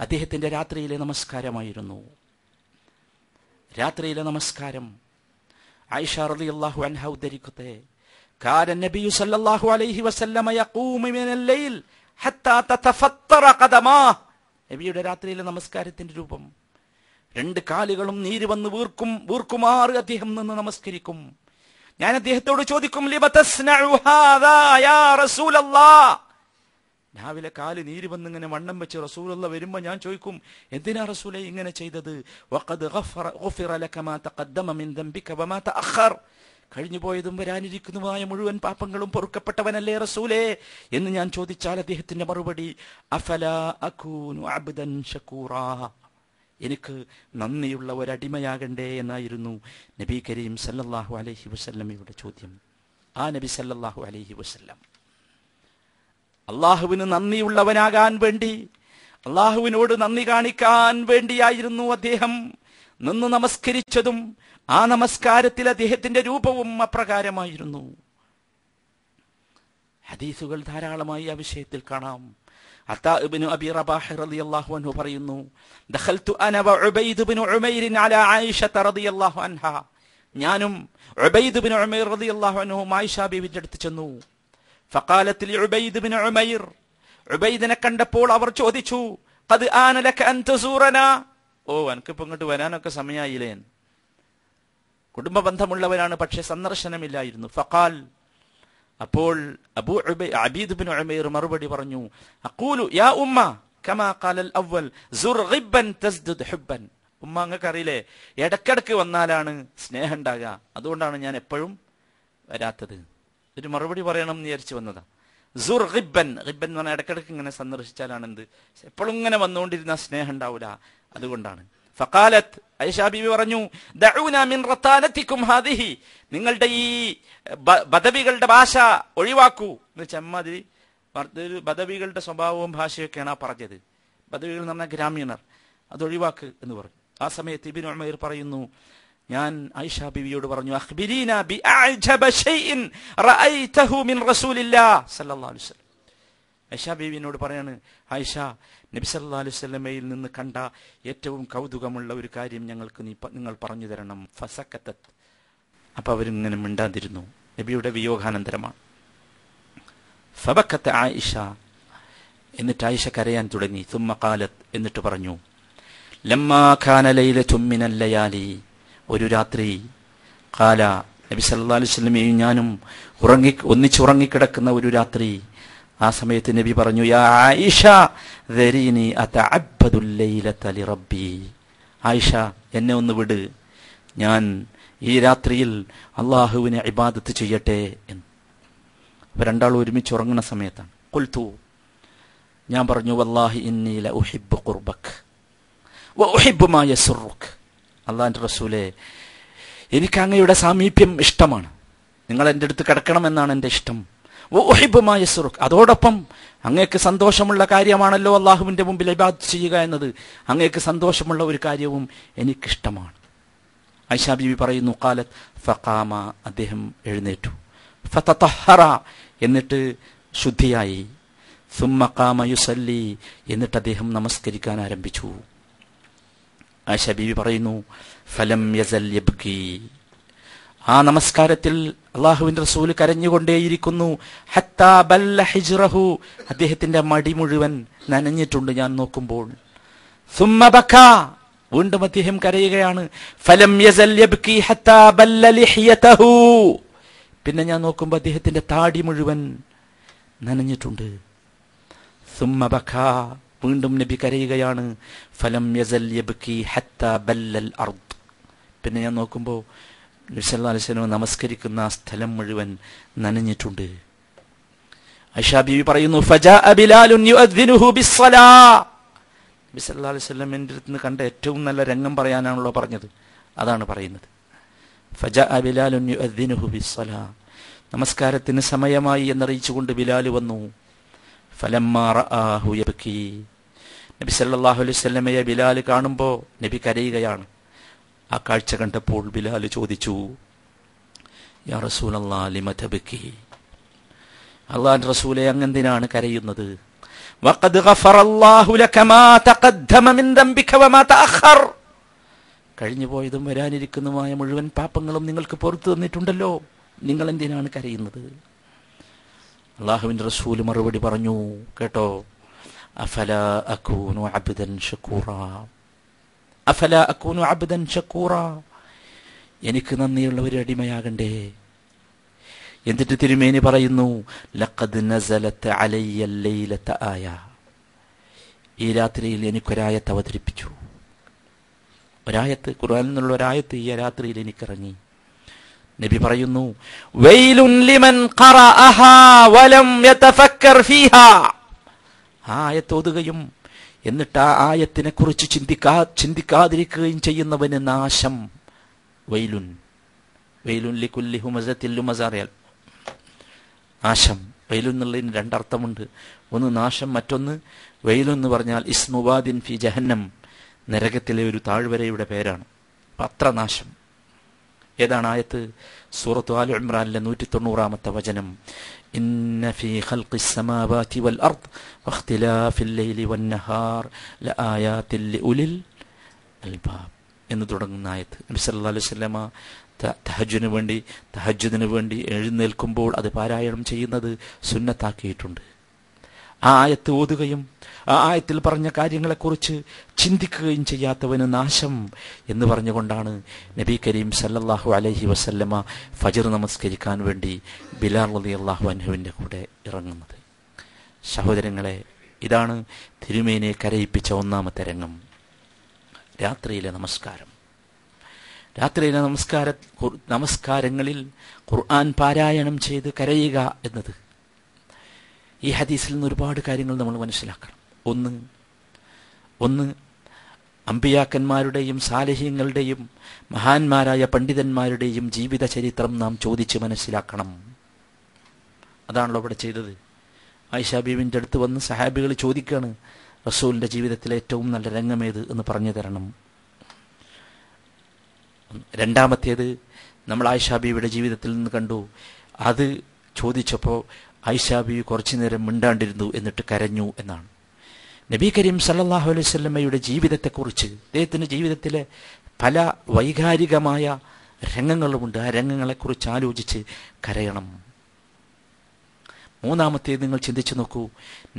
അദ്ദേഹത്തിന്റെ രാത്രിയിലെ നമസ്കാരമായിരുന്നു. രാത്രിയിലെ നമസ്കാരം ആയിഷ റളിയല്ലാഹു അൻഹ ഉദ്ധരിക്കട്ടെ, കാന നബിയു സല്ലല്ലാഹു അലൈഹി വസല്ലമ യഖൂമു മിനൽ ലൈൽ ഹത്താ തതഫത്തറ ഖദമാഹ്. നബിയുടെ രാത്രിയിലെ നമസ്കാരത്തിന്റെ രൂപം, രണ്ട് കാലുകളും നീര് വന്ന് വീർക്കുമാറ് അദ്ദേഹം നിന്ന് നമസ്കരിക്കും. ഞാൻ അദ്ദേഹത്തോട് ചോദിക്കും, ലിമ തസ്നഉ ഹാദാ യാ റസൂലല്ലാഹ്. രാവിലെ കാല് നീര് വന്ന് ഇങ്ങനെ വണ്ണം വെച്ച് റസൂലുള്ള വരുമ്പോ ഞാൻ ചോദിക്കും, എന്തിനാ റസൂലേ ഇങ്ങനെ ചെയ്തത്? വഖദ് ഗഫറ ലക മാ തഖദ്ദമ മിൻ ദംബിക വമാ തഅഖർ. കഴിഞ്ഞു പോയതും വരാനിരിക്കുന്നതുമായ മുഴുവൻ പാപങ്ങളും പൊറുക്കപ്പെട്ടവനല്ലേ റസൂലേ എന്ന് ഞാൻ ചോദിച്ചാൽ അദ്ദേഹത്തിന്റെ മറുപടി, അഫലാ അകൂനു അബ്ദൻ ശകൂറാ, എനിക്ക് നന്ദിയുള്ള ഒരടിമയാകണ്ടേ എന്നായിരുന്നു നബി കരീം സല്ലല്ലാഹു അലൈഹി വസല്ലമയുടെ ചോദ്യം. ആ നബി സല്ലല്ലാഹു അലൈഹി വസല്ലം അള്ളാഹുവിന് നന്ദിയുള്ളവനാകാൻ വേണ്ടി, അള്ളാഹുവിനോട് നന്ദി കാണിക്കാൻ വേണ്ടിയായിരുന്നു അദ്ദേഹം നിന്ന് നമസ്കരിച്ചതും. ആ നമസ്കാരത്തിൽ അദ്ദേഹത്തിന്റെ രൂപവും അപ്രകാരമായിരുന്നു. ഹദീസുകൾ ധാരാളമായി ആ വിഷയത്തിൽ കാണാം. അതാ ഇബ്നു അബി റബാഹ് റളിയല്ലാഹു അൻഹു പറയുന്നു, ദഖൽതു അന വ ഉബൈദ് ഇബ്നു ഉമൈർ അലാ ആയിഷ റളിയല്ലാഹു അൻഹ, ഞാനും ഉബൈദ് ഇബ്നു ഉമൈർ റളിയല്ലാഹു അൻഹു ആയിഷ ബീവിയുടെ അടുത്ത് ചെന്നു. ഫഖാലത് ലി ഉബൈദ് ഇബ്നു ഉമൈർ, ഉബൈദിനെ കണ്ടപ്പോൾ അവർ ചോദിച്ചു, ഖദ് ആന ലക അൻ തസൂറനാ, ഓ അനക്കിപ്പോ ഇങ്ങോട്ട് വരാനൊക്കെ സമയായില്ലേ? കുടുംബ ബന്ധമുള്ളവരാണ്, പക്ഷെ സന്ദർശനമില്ലായിരുന്നു. ഫഖാൽ, അപ്പോൾ അബീദ് ഇബ്നു ഉമൈർ മറുപടി പറഞ്ഞു, അഖൂലു യാ ഉമ്മ കമാ ഖാലൽ അവൽ സുർ ഗിബ്ബൻ തസ്ദദ് ഹുബ്ബൻ. ഉമ്മ അങ്ങക്ക് അറിയില്ലേ, ഇടക്കിടക്ക് വന്നാലാണ് സ്നേഹം ഉണ്ടാകുക, അതുകൊണ്ടാണ് ഞാൻ എപ്പോഴും വരാത്തത്. ഒരു മറുപടി പറയണം എന്ന് വിചാരിച്ചു വന്നതാ. സുർ ഗിബ്ബൻ, ഗിബ്ബൻ എന്ന് പറഞ്ഞാൽ ഇടക്കിടക്ക് ഇങ്ങനെ സന്ദർശിച്ചാലാണ് എന്ത്, എപ്പോഴും ഇങ്ങനെ വന്നുകൊണ്ടിരുന്ന സ്നേഹം ഉണ്ടാവില്ല, അതുകൊണ്ടാണ്. ഫഖാലത്ത് ആയിഷ ബീവി പറഞ്ഞു, ദഊനാ മിൻ റത്താനതികും ഹാദിഹി, നിങ്ങളുടെ ഈ ബദവികളുടെ ഭാഷ ഒഴിവാക്കൂ എന്ന് ചെമ്മാതിരി ബദവികളുടെ സ്വഭാവവും ഭാഷയൊക്കെയാണ് ആ പറഞ്ഞത്. ബദവികൾ എന്ന് പറഞ്ഞാൽ ഗ്രാമീണർ, അതൊഴിവാക്ക് എന്ന് പറഞ്ഞു. ആ സമയത്ത് ഇബ്നു ഉമൈർ പറയുന്നു, ഞാൻ ആയിഷ ബീവിയോട് പറഞ്ഞു, അഖ്ബിരീനാ ബിഅഅജബ ശൈഇൻ റഅയ്തഹു മിൻ റസൂലില്ലാഹ് സല്ലല്ലാഹു അലൈഹി വസല്ലം. ആയിഷ ബീവിയോട് പറയാണ്, ആയിഷ, നബി സല്ലല്ലാഹു അലൈഹി വസല്ലമയിൽ നിന്ന് കണ്ട ഏറ്റവും കൗതുകമുള്ള ഒരു കാര്യം ഞങ്ങൾക്ക് നിങ്ങൾ പറഞ്ഞു തരണം. ഫസക്കത്തത്, അപ്പൊ അവരിങ്ങനെ മിണ്ടാതിരുന്നു. നബിയുടെ വിയോഗാനന്തരമാണ്. ഫബക്കത്ത് ആയിഷ, എന്നിട്ട് ആയിഷ കരയാൻ തുടങ്ങി. സുമ്മ ഖാലത്ത്, എന്നിട്ട് പറഞ്ഞു, ലമ്മാ കാന ലൈലത്തും മിനൽ ലയാലി, ഒരു രാത്രി, ഖാല, നബി സല്ലല്ലാഹു അലൈഹി വസല്ലമയും ഞാനും ഒന്നിച്ചുറങ്ങിക്കിടക്കുന്ന ഒരു രാത്രി. ആ സമയത്ത് നബി പറഞ്ഞു, യാ ആയിഷ ദരീനി അതഅബ്ബദുൽ ലൈലത ലിറബ്ബി, ആയിഷ എന്നെ ഒന്ന് വിട്, ഞാൻ ഈ രാത്രിയിൽ അള്ളാഹുവിനെ ഇബാദത്ത് ചെയ്യട്ടെ എന്ന്. അപ്പൊ രണ്ടാളും ഒരുമിച്ച് ഉറങ്ങുന്ന സമയത്താണ്. ഖുൽതു, ഞാൻ പറഞ്ഞു, വല്ലാഹി ഇന്നി ലഉഹിബ്ബു ഖുർബക വഉഹിബ്ബു മാ യസുറുക, അല്ലാഹുവിന്റെ റസൂലേ, എനിക്ക് അങ്ങയുടെ സാമീപ്യം ഇഷ്ടമാണ്, നിങ്ങൾ എൻ്റെ അടുത്ത് കിടക്കണമെന്നാണ് എൻ്റെ ഇഷ്ടം. വഉഹിബ്ബു മാ യസുറുക, അതോടൊപ്പം അങ്ങേക്ക് സന്തോഷമുള്ള കാര്യമാണല്ലോ അള്ളാഹുവിന്റെ മുമ്പിൽ ഇബാദത്ത് ചെയ്യുക എന്നത്, അങ്ങേക്ക് സന്തോഷമുള്ള ഒരു കാര്യവും എനിക്കിഷ്ടമാണ്. ആയിഷ ബീവി പറയുന്നു, ഖാലത്ത് ഫഖാമ, അദ്ദേഹം എഴുന്നേറ്റു, ഫതതഹറ, എന്നിട്ട് ശുദ്ധിയായി, സുമ്മ ഖാമ യുസല്ലി, എന്നിട്ട് അദ്ദേഹം നമസ്കരിക്കാൻ ആരംഭിച്ചു. ആയിഷ ബീവി പറയുന്നു, ഫലം യസൽ യബ്കി, ആ നമസ്കാരത്തിൽ അള്ളാഹുവിന്റെ റസൂൽ കരഞ്ഞുകൊണ്ടേയിരിക്കുന്നു. ഹത്താ ബല്ല ഹിജ്റഹു, അദ്ദേഹത്തിന്റെ മടി മുഴുവൻ നനഞ്ഞിട്ടുണ്ട് ഞാൻ നോക്കുമ്പോൾ. സുമ്മ ബക്കാ, വീണ്ടും അദ്ദേഹം കരയുകയാണ്. ഫലം യസൽ യബ്കി ഹത്താ ബല്ല ലിഹ്യതഹു, പിന്നെ ഞാൻ നോക്കുമ്പോൾ അദ്ദേഹത്തിന്റെ താടി മുഴുവൻ നനഞ്ഞിട്ടുണ്ട്. സുമ്മ ബക്കാ, വീണ്ടും നബി കരയുകയാണ്. ഫലം യസൽ യബ്കി ഹത്താ ബല്ലൽ അർദ്, പിന്നെ ഞാൻ നോക്കുമ്പോൾ നബി സല്ലല്ലാഹു അലൈഹി വസല്ലം നമസ്കരിക്കുന്ന ആ സ്ഥലം മുഴുവൻ നനഞ്ഞിട്ടുണ്ട്. ആയിഷ ബീവി പറയുന്നു, ഫജാഅ ബിലാലുൻ യുഅദ്ദിനുഹു ബിസ്സലാ, നബി സല്ലല്ലാഹു അലൈഹി വസല്ലം എൻ്റെ അടുത്ത് നിന്ന് കണ്ട ഏറ്റവും നല്ല രംഗം പറയാനാണല്ലോ പറഞ്ഞത്, അതാണ് പറയുന്നത്. ഫജാഅ ബിലാലുൻ യുഅദ്ദിനുഹു ബിസ്സലാ, നമസ്കാരത്തിന് സമയമായി എന്നറിയിച്ചുകൊണ്ട് ബിലാൽ വന്നു. ഫലമ്മാ റആഹു യബ്കി, നബി സല്ലല്ലാഹു അലൈഹി വസല്ലമയെ ബിലാൽ കാണുമ്പോൾ നബി കരയുകയാണ്. ആ കാഴ്ച കണ്ടപ്പോൾ ബിലാൽ ചോദിച്ചു, യാ റസൂലല്ലാഹ് ലിമ തബ്കി, അല്ലാഹുവിന്റെ റസൂലേ, അങ്ങെന്തിനാണ് കരയുന്നത്? വഖദ് ഗഫറല്ലാഹു ലക മാ തഖദ്ദമ മിൻ ദംബിക വമാ തഅഖർ, കഴിഞ്ഞു പോയതും വരാനിരിക്കുന്നതുമായ മുഴുവൻ പാപങ്ങളും നിങ്ങൾക്ക് പുറത്തു തന്നിട്ടുണ്ടല്ലോ, നിങ്ങൾ എന്തിനാണ് കരയുന്നത്? അല്ലാഹുവിന്റെ റസൂൽ മറുപടി പറഞ്ഞു, കേട്ടോ, അഫലാ അകൂനു അബ്ദൻ ശകൂറാ, അഫലാ അകൂനു അബ്ദൻ ശകൂറാ, എനിക്ക് നന്ദിയുള്ള ഒരു അടിമയാകണ്ടേ? എന്നിട്ട് തിരുമേനി പറയുന്നു, ലഖദ് നസലത അലയ്യ ലൈലത ആയ, ഈ രാത്രിയിൽ എനിക്കൊരായത്ത് അവതരിപ്പിച്ചു. ഒരായത്ത്, ഖുർആനിൽ നിന്നുള്ള ഒരായത്ത് ഈ രാത്രിയിൽ എനിക്കിറങ്ങി. നബി പറയുന്നു, വൈലുൻ ലിമൻ ഖറഅഹാ വലം യതഫക്കർ ഫീഹാ, ആ ആയത്ത് ഓതുകയും എന്നിട്ട് ആ ആയത്തിനെ കുറിച്ച് ചിന്തിക്കാതിരിക്കുകയും ചെയ്യുന്നവന് നാശം. വൈലുൻ, വൈലുൻ ലികുല്ലി ഹുമസത്തിൽ ലുമസ, അറിയാൽ നാശം. വൈലുൻ എന്നുള്ളതിന് രണ്ടർത്ഥമുണ്ട്. ഒന്ന് നാശം, മറ്റൊന്ന് വൈലുൻ എന്ന് പറഞ്ഞാൽ ഇസ്മുവാദിൻ ഫി ജഹന്നം, നരകത്തിലെ ഒരു താഴ്വരയുടെ പേരാണ്. അത്ര നാശം. ഏതാണ് ആയത്ത്? സൂറത്ത് ആൽ ഇംറാനിലെ 190-ാമത്തെ വചനം, ഇന്ന ഫീ ഖൽഖിസ് സമാവാതി വൽ അർദ് വഖ്തിലാഫിൽ ലൈലി വന്നഹാർ ലആയാതിൻ ലിഉലിൽ അൽബാബ് എന്ന് തുടങ്ങുന്ന ആയത്ത്. നബി സല്ലല്ലാഹു അലൈഹി വസല്ലമ തഹജ്ജുദിന് വേണ്ടി എഴുന്നേൽക്കുമ്പോൾ അത് പാരായണം ചെയ്യുന്നത് സുന്നത്താക്കിയിട്ടുണ്ട്. ആ ആയത്ത് ഓതുകയും ആ ആയത്തിൽ പറഞ്ഞ കാര്യങ്ങളെക്കുറിച്ച് ചിന്തിക്കുകയും ചെയ്യാത്തവന് നാശം എന്ന് പറഞ്ഞുകൊണ്ടാണ് നബി കരീം സല്ലല്ലാഹു അലൈഹി വസല്ലമ ഫജ്ർ നമസ്കരിക്കാൻ വേണ്ടി ബിലാൽ റളിയല്ലാഹു അൻഹുവിൻ്റെ കൂടെ ഇറങ്ങുന്നത്. സഹോദരങ്ങളെ, ഇതാണ് തിരുമേനിയെ കരയിപ്പിച്ച ഒന്നാമത്തെ രംഗം, രാത്രിയിലെ നമസ്കാരം. രാത്രിയിലെ നമസ്കാരങ്ങളിൽ ഖുർആൻ പാരായണം ചെയ്ത് കരയുക എന്നത്. ഈ ഹദീസിൽ നിന്ന് ഒരുപാട് കാര്യങ്ങൾ നമ്മൾ മനസ്സിലാക്കണം. ഒന്ന് അമ്പിയാക്കന്മാരുടെയും സാലിഹീങ്ങളുടെയും മഹാന്മാരായ പണ്ഡിതന്മാരുടെയും ജീവിത ചരിത്രം നാം ചോദിച്ച് മനസ്സിലാക്കണം. അതാണല്ലോ ഇവിടെ ചെയ്തത്. ആയിഷ ബീവിൻ്റെ അടുത്ത് വന്ന് സഹാബികൾ ചോദിക്കുകയാണ്, റസൂലിൻ്റെ ജീവിതത്തിലെ ഏറ്റവും നല്ല രംഗമേത് എന്ന് പറഞ്ഞു തരണം. രണ്ടാമത്തേത് നമ്മൾ ആയിഷ ബീവിയുടെ ജീവിതത്തിൽ നിന്ന് കണ്ടു. അത് ചോദിച്ചപ്പോൾ ആയിഷ ബീവി കുറച്ചു നേരം മിണ്ടാണ്ടിരുന്നു, എന്നിട്ട് കരഞ്ഞു എന്നാണ്. നബി കരീം സല്ലല്ലാഹു അലൈഹി വസല്ലമയുടെ ജീവിതത്തെക്കുറിച്ച്, അദ്ദേഹത്തിൻ്റെ ജീവിതത്തിലെ പല വൈകാരികമായ രംഗങ്ങളുമുണ്ട്. ആ രംഗങ്ങളെക്കുറിച്ച് ആലോചിച്ച് കരയണം. മൂന്നാമത്തേത് നിങ്ങൾ ചിന്തിച്ചു നോക്കൂ.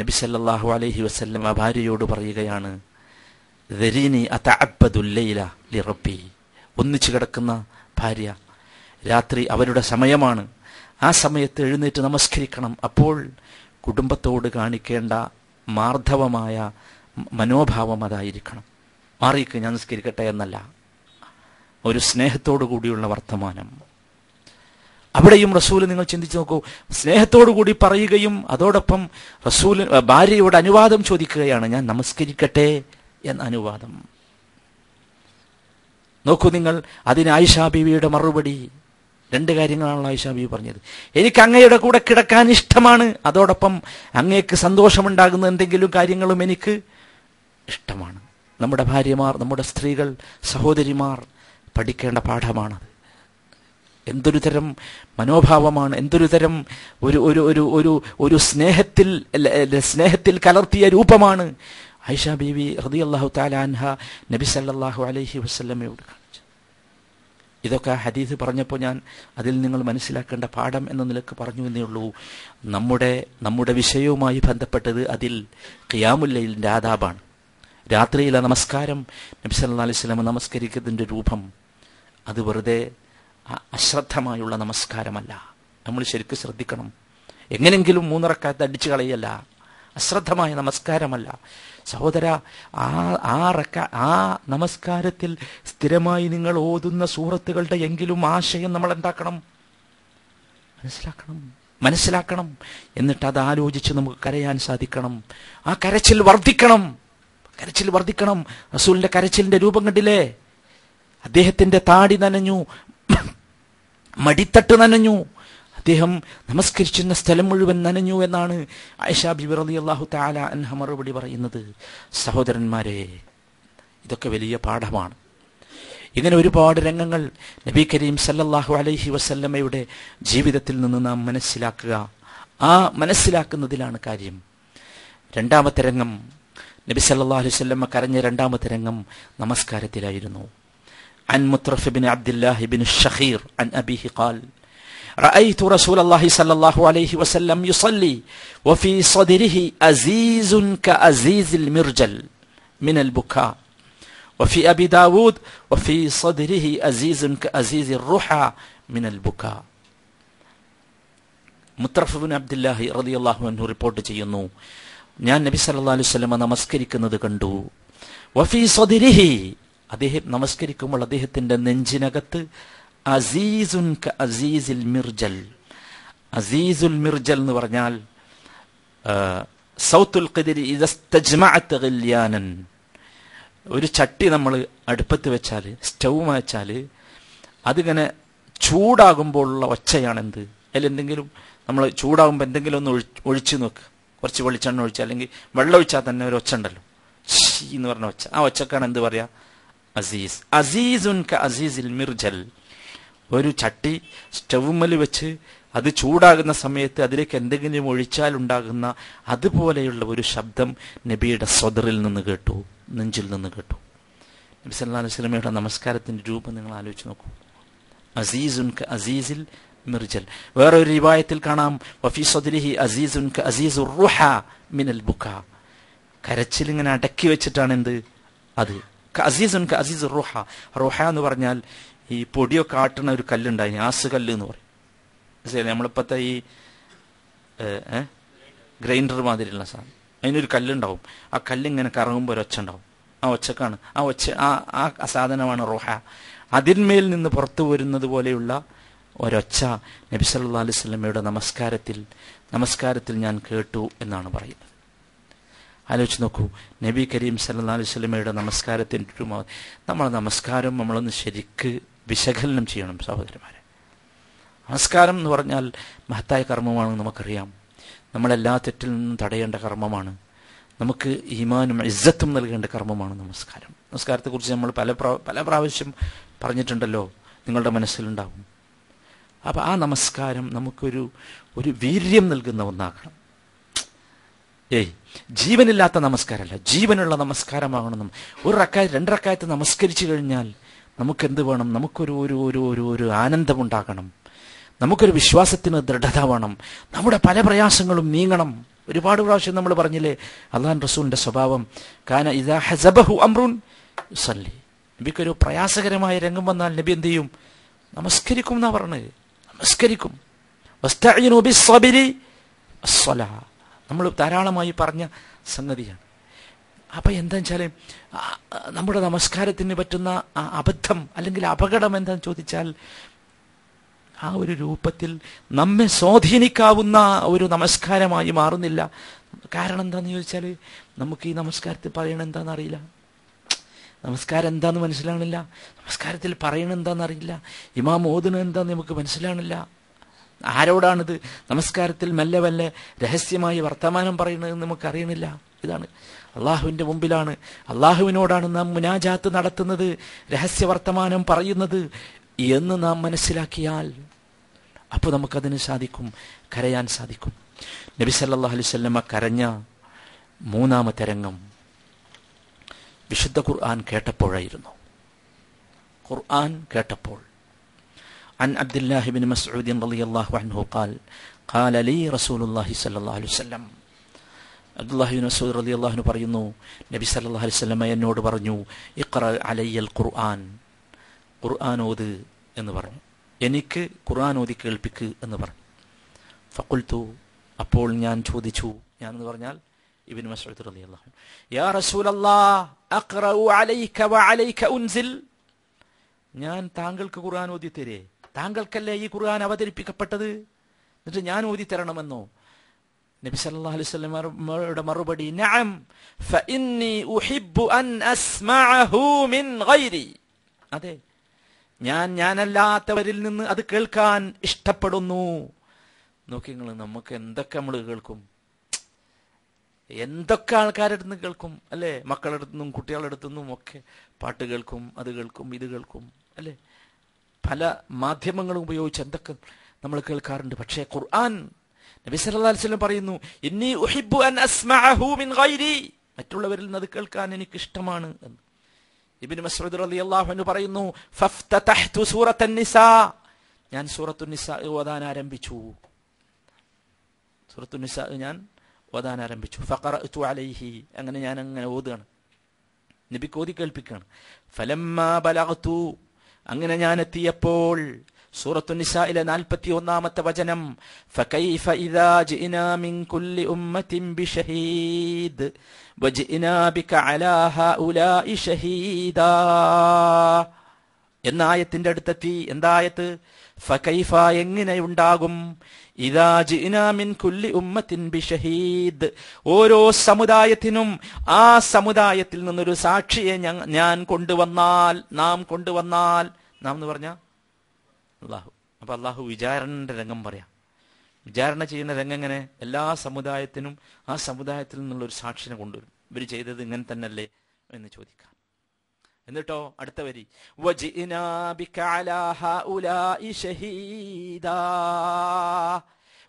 നബി സല്ലല്ലാഹു അലൈഹി വസല്ലമ ഭാര്യയോട് പറയുകയാണ്, ദരീനി അതഅബ്ബദുൽ ലൈല ലിറബ്ബി. ഒന്നിച്ചു കിടക്കുന്ന ഭാര്യ, രാത്രി അവരുടെ സമയമാണ്, ആ സമയത്ത് എഴുന്നേറ്റ് നമസ്കരിക്കണം. അപ്പോൾ കുടുംബത്തോട് കാണിക്കേണ്ട മാർദ്ധവമായ മനോഭാവം അതായിരിക്കണം. മാറിക്ക് ഞാൻ നിസ്കരിക്കട്ടെ എന്നല്ല, ഒരു സ്നേഹത്തോടു കൂടിയുള്ള വർത്തമാനം. അവിടെയും റസൂൽ നിങ്ങൾ ചിന്തിച്ചു നോക്കൂ, സ്നേഹത്തോടു കൂടി പറയുകയും അതോടൊപ്പം റസൂൽ ഭാര്യയോട് അനുവാദം ചോദിക്കുകയാണ്, ഞാൻ നമസ്കരിക്കട്ടെ എന്ന അനുവാദം. നോക്കൂ നിങ്ങൾ, അതിന് ആയിഷ ബീവിയുടെ മറുപടി. രണ്ട് കാര്യങ്ങളാണല്ലോ ആയിഷ ബീവി പറഞ്ഞത്. എനിക്ക് അങ്ങയുടെ കൂടെ കിടക്കാൻ ഇഷ്ടമാണ്, അതോടൊപ്പം അങ്ങേക്ക് സന്തോഷമുണ്ടാകുന്ന എന്തെങ്കിലും കാര്യങ്ങളും എനിക്ക് ഇഷ്ടമാണ്. നമ്മുടെ ഭാര്യമാർ, നമ്മുടെ സ്ത്രീകൾ, സഹോദരിമാർ പഠിക്കേണ്ട പാഠമാണത്. എന്തൊരു തരം മനോഭാവമാണ്, എന്തൊരു തരം ഒരു ഒരു ഒരു ഒരു ഒരു സ്നേഹത്തിൽ കലർത്തിയ രൂപമാണ് ആയിഷ ബീവി റളിയല്ലാഹു തആല അൻഹ നബി സല്ലല്ലാഹു അലൈഹി വസല്ലമയോട് കാണിച്ചത്. ഇതൊക്കെ ഹദീസ് പറഞ്ഞപ്പോൾ ഞാൻ അതിൽ നിങ്ങൾ മനസ്സിലാക്കേണ്ട പാഠം എന്ന നിലക്ക് പറഞ്ഞു എന്നേ ഉള്ളൂ. നമ്മുടെ വിഷയവുമായി ബന്ധപ്പെട്ടത് അതിൽ ഖിയാമുൽ ലൈലിൻ്റെ ആദാബാണ്. രാത്രിയിലെ നമസ്കാരം, നബി സല്ലല്ലാഹു അലൈഹി വസല്ലം നമസ്കരിക്കുന്നതിൻ്റെ രൂപം, അത് വെറുതെ അശ്രദ്ധമായുള്ള നമസ്കാരമല്ല. നമ്മൾ ശരിക്കും ശ്രദ്ധിക്കണം. എങ്ങനെങ്കിലും 3 റക്അത്ത് അടിച്ചു കളയല്ല, അശ്രദ്ധമായ നമസ്കാരമല്ല സഹോദര. ആ നമസ്കാരത്തിൽ സ്ഥിരമായി നിങ്ങൾ ഓതുന്ന സൂറത്തുകളുടെ എങ്കിലും ആശയം നമ്മൾ എന്താക്കണം, മനസ്സിലാക്കണം. എന്നിട്ട് അത് ആലോചിച്ച് നമുക്ക് കരയാൻ സാധിക്കണം. ആ കരച്ചിൽ വർദ്ധിക്കണം. റസൂലിന്റെ കരച്ചിലിന്റെ രൂപം കണ്ടില്ലേ? അദ്ദേഹത്തിന്റെ താടി നനഞ്ഞു, മടിത്തട്ട് നനഞ്ഞു, അദ്ദേഹം നമസ്കരിച്ചിരുന്ന സ്ഥലം മുഴുവൻ നനഞ്ഞു എന്നാണ് ആയിഷ ബിബി റളിയല്ലാഹു തആല അൻഹ മറുപടി പറയുന്നത്. സഹോദരന്മാരെ, ഇതൊക്കെ വലിയ പാഠമാണ്. ഇങ്ങനെ ഒരുപാട് രംഗങ്ങൾ നബി കരീം സല്ലല്ലാഹു അലൈഹി വസല്ലമയുടെ ജീവിതത്തിൽ നിന്ന് നാം മനസ്സിലാക്കുക. ആ മനസ്സിലാക്കുന്നതിലാണ് കാര്യം. രണ്ടാമത്തെ രംഗം, നബി സല്ലല്ലാഹു അലൈഹി വസല്ലമ കരഞ്ഞ രണ്ടാമത്തെ രംഗം നമസ്കാരത്തിലായിരുന്നു. عن مطرف بن عبد الله بن الشخير عن أبيه قال رأيت رسول الله صلى الله عليه وسلم يصلي وفي صدره أزيز كأزيز المرجل من البكاء وفي أبي داود وفي صدره أزيز كأزيز الرحى من البكاء. മുത്രഫ് ബിൻ അബ്ദുല്ലാഹി റളിയല്ലാഹു അൻഹു റിപ്പോർട്ട് ചെയ്യുന്നു, ഞാൻ നബി സല്ലല്ലാഹു അലൈഹി വസല്ലം നമസ്കരിക്കുന്നത് കണ്ടു. വഫീ സദ്രിഹി, അദ്ദേഹം നമസ്കരിക്കുമ്പോൾ അദ്ദേഹത്തിന്റെ നെഞ്ചിനകത്ത് അസീസുൻ അസീസിൽ മിർജൽ. അസീസുൽ മിർജൽ എന്ന് പറഞ്ഞാൽ സൗത്തുൽ ഖിദ്രി ഇദസ്തജ്മഅത ഗിൽയാനൻ. ഒരു ചട്ടി നമ്മൾ അടുപ്പത്ത് വെച്ചാൽ, സ്റ്റൗ വെച്ചാൽ, അതിങ്ങനെ ചൂടാകുമ്പോഴുള്ള ഒച്ചയാണ് എന്ത്? അതിലെന്തെങ്കിലും നമ്മൾ ചൂടാകുമ്പോൾ എന്തെങ്കിലും ഒന്ന് ഒഴിച്ചു നോക്ക്, കുറച്ച് വെളിച്ചെണ്ണ ഒഴിച്ചാൽ, അല്ലെങ്കിൽ വെള്ളം ഒഴിച്ചാൽ തന്നെ ഒരു ഒച്ച ഉണ്ടല്ലോ, ഷീ എന്ന് പറഞ്ഞ ഒച്ച. ആ ഒച്ചക്കാണ് എന്ത് പറയാ? അസീസ്. അസീസുൻ ക അസീസിൽ മിർജൽ. ഒരു ചട്ടി സ്റ്റൗമ്മൽ വെച്ച് അത് ചൂടാകുന്ന സമയത്ത് അതിലേക്ക് എന്തെങ്കിലും ഒഴിച്ചാൽ ഉണ്ടാകുന്ന അതുപോലെയുള്ള ഒരു ശബ്ദം നബിയുടെ സ്വദറിൽ നിന്ന് കേട്ടു, നെഞ്ചിൽ നിന്ന് കേട്ടു. നബി സല്ലല്ലാഹു അലൈഹി വസല്ലമയുടെ നമസ്കാരത്തിന്റെ രൂപം നിങ്ങൾ ആലോചിച്ച് നോക്കൂ. അസീസുൻ ക അസീസിൽ മിർജൽ. വേറൊരു റിവായത്തിൽ കാണാം, വഫീ സദ്രിഹി അസീസുൻ ക അസീസുർ റുഹ മിനൽ ബുകാ. കരച്ചിൽ ഇങ്ങനെ അടക്കി വെച്ചിട്ടാണ് എന്ത് അത്. അസീസുൻ ക അസീസുർ റുഹ. റുഹ എന്ന് പറഞ്ഞാൽ ഈ പൊടിയൊക്കെ ആട്ടുന്ന ഒരു കല്ലുണ്ടായി, ആസ് കല്ല് എന്ന് പറയും. നമ്മളിപ്പോഴത്തെ ഈ ഗ്രൈൻഡർ മാതിരിയുള്ള സാധനം, അതിനൊരു കല്ലുണ്ടാവും. ആ കല്ലിങ്ങനെ കറങ്ങുമ്പോൾ ഒരൊച്ച ഉണ്ടാവും. ആ ഒച്ചക്കാണ് ആ സാധനമാണ് റുഹ. അതിന്മേൽ നിന്ന് പുറത്തു വരുന്നത് പോലെയുള്ള ഒരൊച്ച നബി സല്ലല്ലാഹു അലൈഹി വസല്ലമയുടെ നമസ്കാരത്തിൽ ഞാൻ കേട്ടു എന്നാണ് പറയുന്നത്. ആലോചിച്ച് നോക്കൂ, നബി കരീം സല്ലല്ലാഹു അലൈഹി വസല്ലമയുടെ നമസ്കാരത്തിൻ്റെ നമ്മളെ നമസ്കാരം നമ്മളൊന്ന് ശരിക്ക് വിശകലനം ചെയ്യണം സഹോദരന്മാരെ. നമസ്കാരം എന്ന് പറഞ്ഞാൽ മഹത്തായ കർമ്മമാണെന്ന് നമുക്കറിയാം. നമ്മളെല്ലാ തെറ്റിൽ നിന്നും തടയേണ്ട കർമ്മമാണ്. നമുക്ക് ഈമാനും ഇസ്സത്തും നൽകേണ്ട കർമ്മമാണ് നമസ്കാരം. നമസ്കാരത്തെക്കുറിച്ച് നമ്മൾ പല പ്രാവശ്യം പറഞ്ഞിട്ടുണ്ടല്ലോ, നിങ്ങളുടെ മനസ്സിലുണ്ടാവും. അപ്പം ആ നമസ്കാരം നമുക്കൊരു വീര്യം നൽകുന്ന ഒന്നാകണം. ജീവനില്ലാത്ത നമസ്കാരമല്ല, ജീവനുള്ള നമസ്കാരമാകണം. ഒരു റക്കായത്ത് 2 റക്കായത്ത് നമസ്കരിച്ചു കഴിഞ്ഞാൽ നമുക്കെന്ത് വേണം? നമുക്കൊരു ആനന്ദമുണ്ടാകണം, നമുക്കൊരു വിശ്വാസത്തിന് ദൃഢത വേണം, നമ്മുടെ പല പ്രയാസങ്ങളും നീങ്ങണം. ഒരുപാട് പ്രാവശ്യം നമ്മൾ പറഞ്ഞില്ലേ, അള്ളാഹു റസൂലിന്റെ സ്വഭാവം കാന ഇദാ ഹസബഹു അംറുൻ യുസല്ലി. നബിക്കൊരു പ്രയാസകരമായ രംഗം വന്നാൽ നബി എന്ത് ചെയ്യും? നമസ്കരിക്കും എന്നാ പറഞ്ഞത്. നമസ്കരിക്കും. വസ്തഈനു ബിസ്സബ്രി അസ്സലാ, നമ്മൾ ധാരാളമായി പറഞ്ഞ സംഗതിയാണ്. അപ്പം എന്താ വെച്ചാൽ നമ്മുടെ നമസ്കാരത്തിന് പറ്റുന്ന അബദ്ധം അല്ലെങ്കിൽ അപകടം എന്താണെന്ന് ചോദിച്ചാൽ, ആ ഒരു രൂപത്തിൽ നമ്മെ സ്വാധീനിക്കാവുന്ന ഒരു നമസ്കാരമായി മാറുന്നില്ല. കാരണം എന്താണെന്ന് ചോദിച്ചാൽ, നമുക്ക് ഈ നമസ്കാരത്തിൽ പറയണ എന്താണെന്ന് അറിയില്ല, നമസ്കാരം എന്താണെന്ന് മനസ്സിലാണില്ല, നമസ്കാരത്തിൽ പറയണ എന്താണെന്ന് അറിയില്ല, ഇമാം ഓതുന്നത് എന്താണെന്ന് നമുക്ക് മനസ്സിലാണില്ല. ആരോടാണിത് നമസ്കാരത്തിൽ മെല്ലെ മെല്ലെ രഹസ്യമായി വർത്തമാനം പറയുന്നതെന്ന് നമുക്കറിയണില്ല. ഇതാണ് അള്ളാഹുവിൻ്റെ മുമ്പിലാണ്, അള്ളാഹുവിനോടാണ് നാം മുനാജാത്ത് നടത്തുന്നത്, രഹസ്യ വർത്തമാനം പറയുന്നത് എന്ന് നാം മനസ്സിലാക്കിയാൽ അപ്പോൾ നമുക്കതിന് സാധിക്കും, കരയാൻ സാധിക്കും. നബി സല്ലല്ലാഹു അലൈഹി വസല്ലമ കരഞ്ഞ 3ാമത്തെ രംഗം വിശുദ്ധ ഖുർആൻ കേട്ടപ്പോഴായിരുന്നു. ഖുർആൻ കേട്ടപ്പോൾ. عن عبد الله بن مسعود رضي الله عنه قال قال لي رسول الله صلى الله عليه وسلم. അബ്ദുല്ലാഹി ബിൻ മസ്ഊദ് റളിയല്ലാഹു അൻഹു പറയുന്നു, നബി സല്ലല്ലാഹു അലൈഹി വസല്ലം എന്നോട് പറഞ്ഞു, ഇഖ്റ അലയ്യൽ ഖുർആൻ, ഖുർആൻ ഓത് എന്ന് പറഞ്ഞു, എനിക്ക് ഖുർആൻ ഓതി കേൾപ്പിക്ക് എന്ന് പറഞ്ഞു. ഫഖുൽതു, അപ്പോൾ ഞാൻ ചോദിച്ചു, ഞാൻ എന്ന് പറഞ്ഞാൽ ഇബ്നു മസ്ഊദ് റളിയല്ലാഹു അൻഹു, യാ റസൂലല്ലാഹ് അഖ്റഉ അലൈക വഅലൈക ഉൻസിൽ, ഞാൻ താങ്കൾക്ക് ഖുർആൻ ഓതി തരേ? താങ്കൾക്കല്ലേ ഈ ഖുർആൻ അവതരിപ്പിക്കപ്പെട്ടത്, എന്നിട്ട് ഞാൻ ഓതി തരണമെന്നോ? നബി സല്ലല്ലാഹു അലൈഹി വസല്ലമയുടെ മറുപടി, നഅം ഫഇന്നി ഉഹിബ്ബു അൻ അസ്മഅഹു മിൻ ഗൈരി, അതെ, ഞാനല്ലാത്തവരിൽ നിന്ന് അത് കേൾക്കാൻ ഇഷ്ടപ്പെടുന്നു. നോക്കി നിങ്ങൾ, നമുക്ക് എന്തൊക്കെ നമ്മൾ കേൾക്കും, എന്തൊക്കെ ആൾക്കാരുടെ അടുത്ത് കേൾക്കും അല്ലേ? മക്കളുടെ അടുത്തുനിന്നും കുട്ടികളുടെ അടുത്തുനിന്നും ഒക്കെ പാട്ട് കേൾക്കും, അത് കേൾക്കും, ഇത് കേൾക്കും അല്ലേ? പല മാധ്യമങ്ങളും ഉപയോഗിച്ച് എന്തൊക്കെ നമ്മൾ കേൾക്കാറുണ്ട്. പക്ഷേ ഖുർആൻ, നബി സല്ലല്ലാഹു അലൈഹി വസല്ലം പറയുന്നു, ഇന്നി ഉഹിബ്ബു അൻ അസ്മഅഹു മിൻ ഗൈരി, മറ്റുള്ളവരിൽ നിന്ന് അത് കേൾക്കാൻ എനിക്ക് ഇഷ്ടമാണ് എന്ന്. ഇബ്നു മസ്ഊദ് റളിയല്ലാഹു അൻഹു പറയുന്നു, ഫഫ്തതഹ്തു സൂറത്തുൻ നിസാ, ഞാൻ സൂറത്തുൻ നിസാ ഓതാൻ ആരംഭിച്ചു. സൂറത്തുൻ നിസാ ഞാൻ ഓതാൻ ആരംഭിച്ചു. ഫഖറഅതു അലൈഹി, അങ്ങനെ ഞാൻ അങ്ങനെ ഓതുകയാണ്, നബിക്ക് ഓതി കേൾപ്പിക്കുകയാണ്. ഫലമ്മാ ബലഗ്തു, അങ്ങനെ ഞാൻ എത്തിയപ്പോൾ, സൂറത്തുൻ നിസായിലെ 41ാമത്തെ വചനം, ഫകൈഫ ഇദാ ജിനാ മിൻ കുല്ലി ഉമ്മത്തിൻ ബിശഹീദ് വജിനാ ബിക അലാ ഹഉലാഇ ഷഹീദാ എന്ന ആയത്തിന്റെ അടുത്തെത്തി. എന്തായത്ത്? ഫകൈഫ, എങ്ങനെയുണ്ടാകും, ഇദാ ജിനാ മിൻ കുല്ലി ഉമ്മത്തിൻ ബിശഹീദ്, ഓരോ സമുദായത്തിനും ആ സമുദായത്തിൽ നിന്നൊരു സാക്ഷിയെ ഞാൻ കൊണ്ടുവന്നാൽ, നാം കൊണ്ടുവന്നാൽ, നാം എന്ന് പറഞ്ഞ അള്ളാഹു. അപ്പൊ അള്ളാഹു വിചാരണയുടെ രംഗം പറയാം. വിചാരണ ചെയ്യുന്ന രംഗം എങ്ങനെ? എല്ലാ സമുദായത്തിനും ആ സമുദായത്തിൽ നിന്നുള്ളൊരു സാക്ഷിനെ കൊണ്ടുവരും. ഇവർ ചെയ്തത് ഇങ്ങനെ തന്നെയല്ലേ എന്ന് ചോദിക്കാം. എന്നിട്ടോ അടുത്ത വരി, വജിനാ ബിക അലാ ഹഉലാഇ ഷഹീദാ,